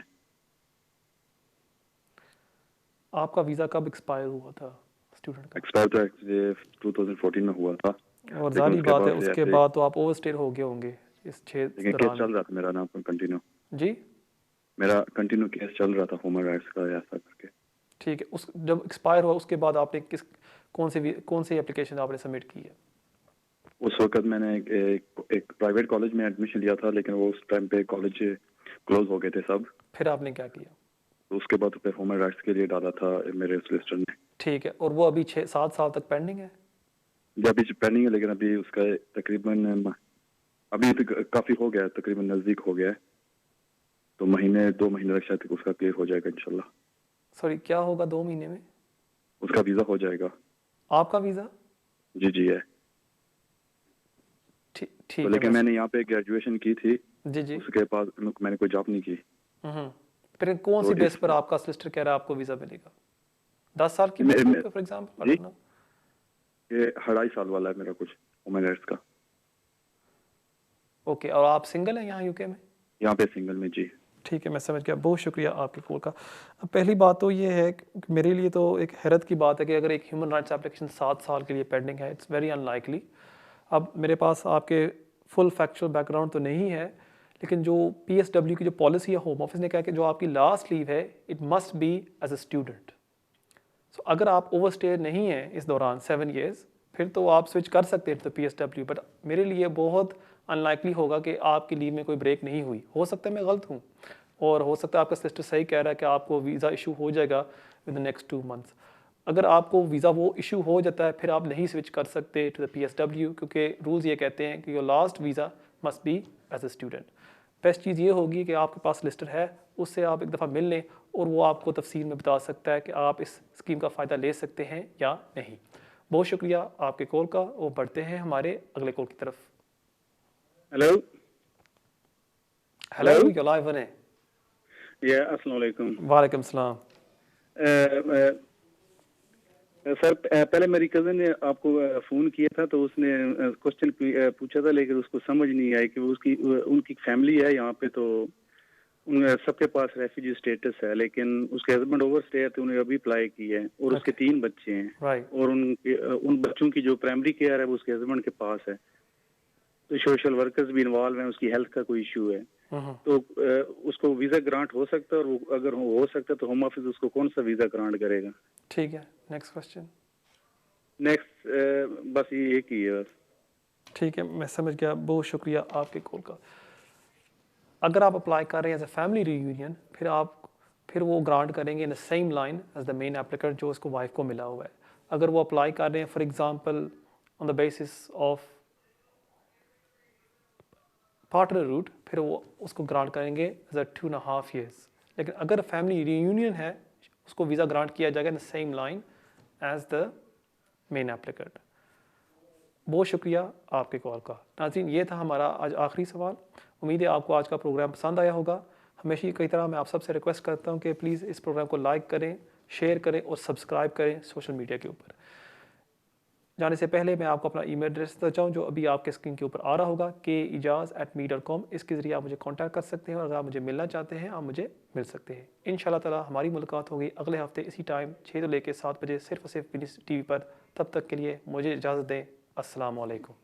आपका वीज़ा कब एक्सपायर हुआ था स्टूडेंट का? एक्सपायर तो एक्चुअली 2014 में हुआ था, और जारी बात है उसके बाद तो आप ओवरस्टेयर हो गए होंगे इस 6 लेकिन केस चल रहा था मेरा ना कंटिन्यू। जी, मेरा कंटिन्यू केस चल रहा था ह्यूमन राइट्स का ऐसा करके। ठीक है। उस जब एक्सपायर हुआ उसके बाद आपने कौन सी एप्लीकेशन आपने सबमिट की है? उस वक्त मैंने एक प्राइवेट कॉलेज में एडमिशन लिया था, लेकिन वो उस टाइम पे कॉलेज क्लोज हो गए थे सब। फिर आपने क्या किया? तो उसके बाद फिर ह्यूमन राइट्स के लिए डाला था मेरे सॉलिसिटर ने। ठीक है, और वो अभी 6-7 साल तक पेंडिंग है? जी अभी पेंडिंग है, लेकिन अभी उसका तकरीबन अभी तो काफी हो गया है, तकरीबन नजदीक हो गया है, तो 2 महीने तक शायद उसका क्लियर हो जाएगा इंशाल्लाह। सॉरी, क्या होगा 2 महीने में? उसका वीजा हो जाएगा। आपका वीजा? जी है। ठीक तो लेकिन मैंने यहाँ पे ग्रेजुएशन की थी जी। उसके बाद मैंने कोई जॉब नहीं की। फिर कौन सी तो बेस पर आपका सोलिसिटर कह रहा है आपको वीजा मिलेगा? 10 साल की बेस पे फॉर एग्जांपल? ये 2.5 साल वाला है मेरा कुछ ह्यूमन राइट्स का। ओके, और आप सिंगल हैं यहाँ यूके में? यहाँ पे सिंगल में जी। ठीक है, मैं समझ गया, बहुत शुक्रिया आपके कॉल का। अब पहली बात तो ये है कि मेरे लिए तो एक हैरत की बात है कि अगर एक ह्यूमन राइट्स एप्लीकेशन 7 साल के लिए पेंडिंग है, इट्स वेरी अनलाइकली। अब मेरे पास आपके फुल फैक्चुअल बैकग्राउंड तो नहीं है, लेकिन जो PSW की जो पॉलिसी है होम ऑफिस ने कहा कि जो आपकी लास्ट लीव है it must be as a student. So अगर आप ओवरस्टे नहीं है इस दौरान 7 ईयर्स, फिर तो आप स्विच कर सकते हैं तो PSW, बट मेरे लिए बहुत अनलाइकली होगा कि आपकी लीव में कोई ब्रेक नहीं हुई। हो सकता है मैं गलत हूँ, और हो सकता है आपका सिस्टर सही कह रहा है कि आपको वीज़ा इशू हो जाएगा विद द नेक्स्ट 2 मंथ्स। अगर आपको वीज़ा वो इशू हो जाता है, फिर आप नहीं स्विच कर सकते टू द PSW, क्योंकि रूल्स ये कहते हैं कि your last visa must be as a student. Best चीज़ ये होगी कि आपके पास लिस्टर है, उससे आप एक दफ़ा मिल लें और वो आपको तफसील में बता सकता है कि आप इस स्कीम का फ़ायदा ले सकते हैं या नहीं। बहुत शुक्रिया आपके कॉल का, और बढ़ते हैं हमारे अगले कॉल की तरफ। हेलो, यू लाइव ऑन है। अस्सलाम वालेकुम। वालेकुम सलाम। सर पहले मेरी कज़न ने आपको फ़ोन किया था, तो उसने क्वेश्चन पूछा था, लेकिन उसको समझ नहीं आई कि उनकी फैमिली है यहाँ पे, तो उन सबके पास रेफ्यूजी स्टेटस है, लेकिन उसके हस्बैंड ओवरस्टे है, तो उन्हें अभी अप्लाई की है, और उसके 3 बच्चे हैं, और उन बच्चों की जो प्राइमरी केयर है वो उसके हस्बैंड के पास है, तो सोशल वर्कर्स भी इन्वॉल्व हैं, उसकी हेल्थ का कोई इशू है, तो उसको वीज़ा ग्रांट हो सकता है, और अगर हो सकता है तो होम ऑफिस उसको कौन सा वीज़ा ग्रांट करेगा? ठीक है, नेक्स्ट क्वेश्चन। नेक्स्ट बस ये एक ही है बस। ठीक है, मैं समझ गया, बहुत शुक्रिया आपके कॉल का। अगर आप अप्लाई कर रहे हैं एज अ फैमिली रीयूनियन, फिर वो ग्रांट करेंगे in the same line as the main applicant जो उसको वाइफ को मिला हुआ है। अगर वो अप्लाई कर रहे हैं for example on the basis of partner route, फिर वो उसको ग्रांट करेंगे एज अ 2.5 ईयर्स। लेकिन अगर फैमिली रीयूनियन है, उसको वीज़ा ग्रांट किया जाएगा in the same line as the main applicant. बहुत शुक्रिया आपके कॉल का। नाज़रीन, ये था हमारा आज आखिरी सवाल। उम्मीद है आपको आज का प्रोग्राम पसंद आया होगा। हमेशा की तरह मैं आप सबसे रिक्वेस्ट करता हूँ कि प्लीज़ इस प्रोग्राम को लाइक करें, शेयर करें और सब्सक्राइब करें सोशल मीडिया के ऊपर। जाने से पहले मैं आपको अपना ईमेल एड्रेस देता चाहूँ, जो अभी आपके स्क्रीन के ऊपर आ रहा होगा, keijaz@me.com। इसके ज़रिए आप मुझे कांटेक्ट कर सकते हैं, और अगर आप मुझे मिलना चाहते हैं आप मुझे मिल सकते हैं। इंशाल्लाह ताला हमारी मुलाकात होगी अगले हफ्ते इसी टाइम 6 से लेकर 7 बजे, सिर्फ और सिर्फ विनिस TV पर। तब तक के लिए मुझे इजाज़त दें। अस्सलाम वालेकुम।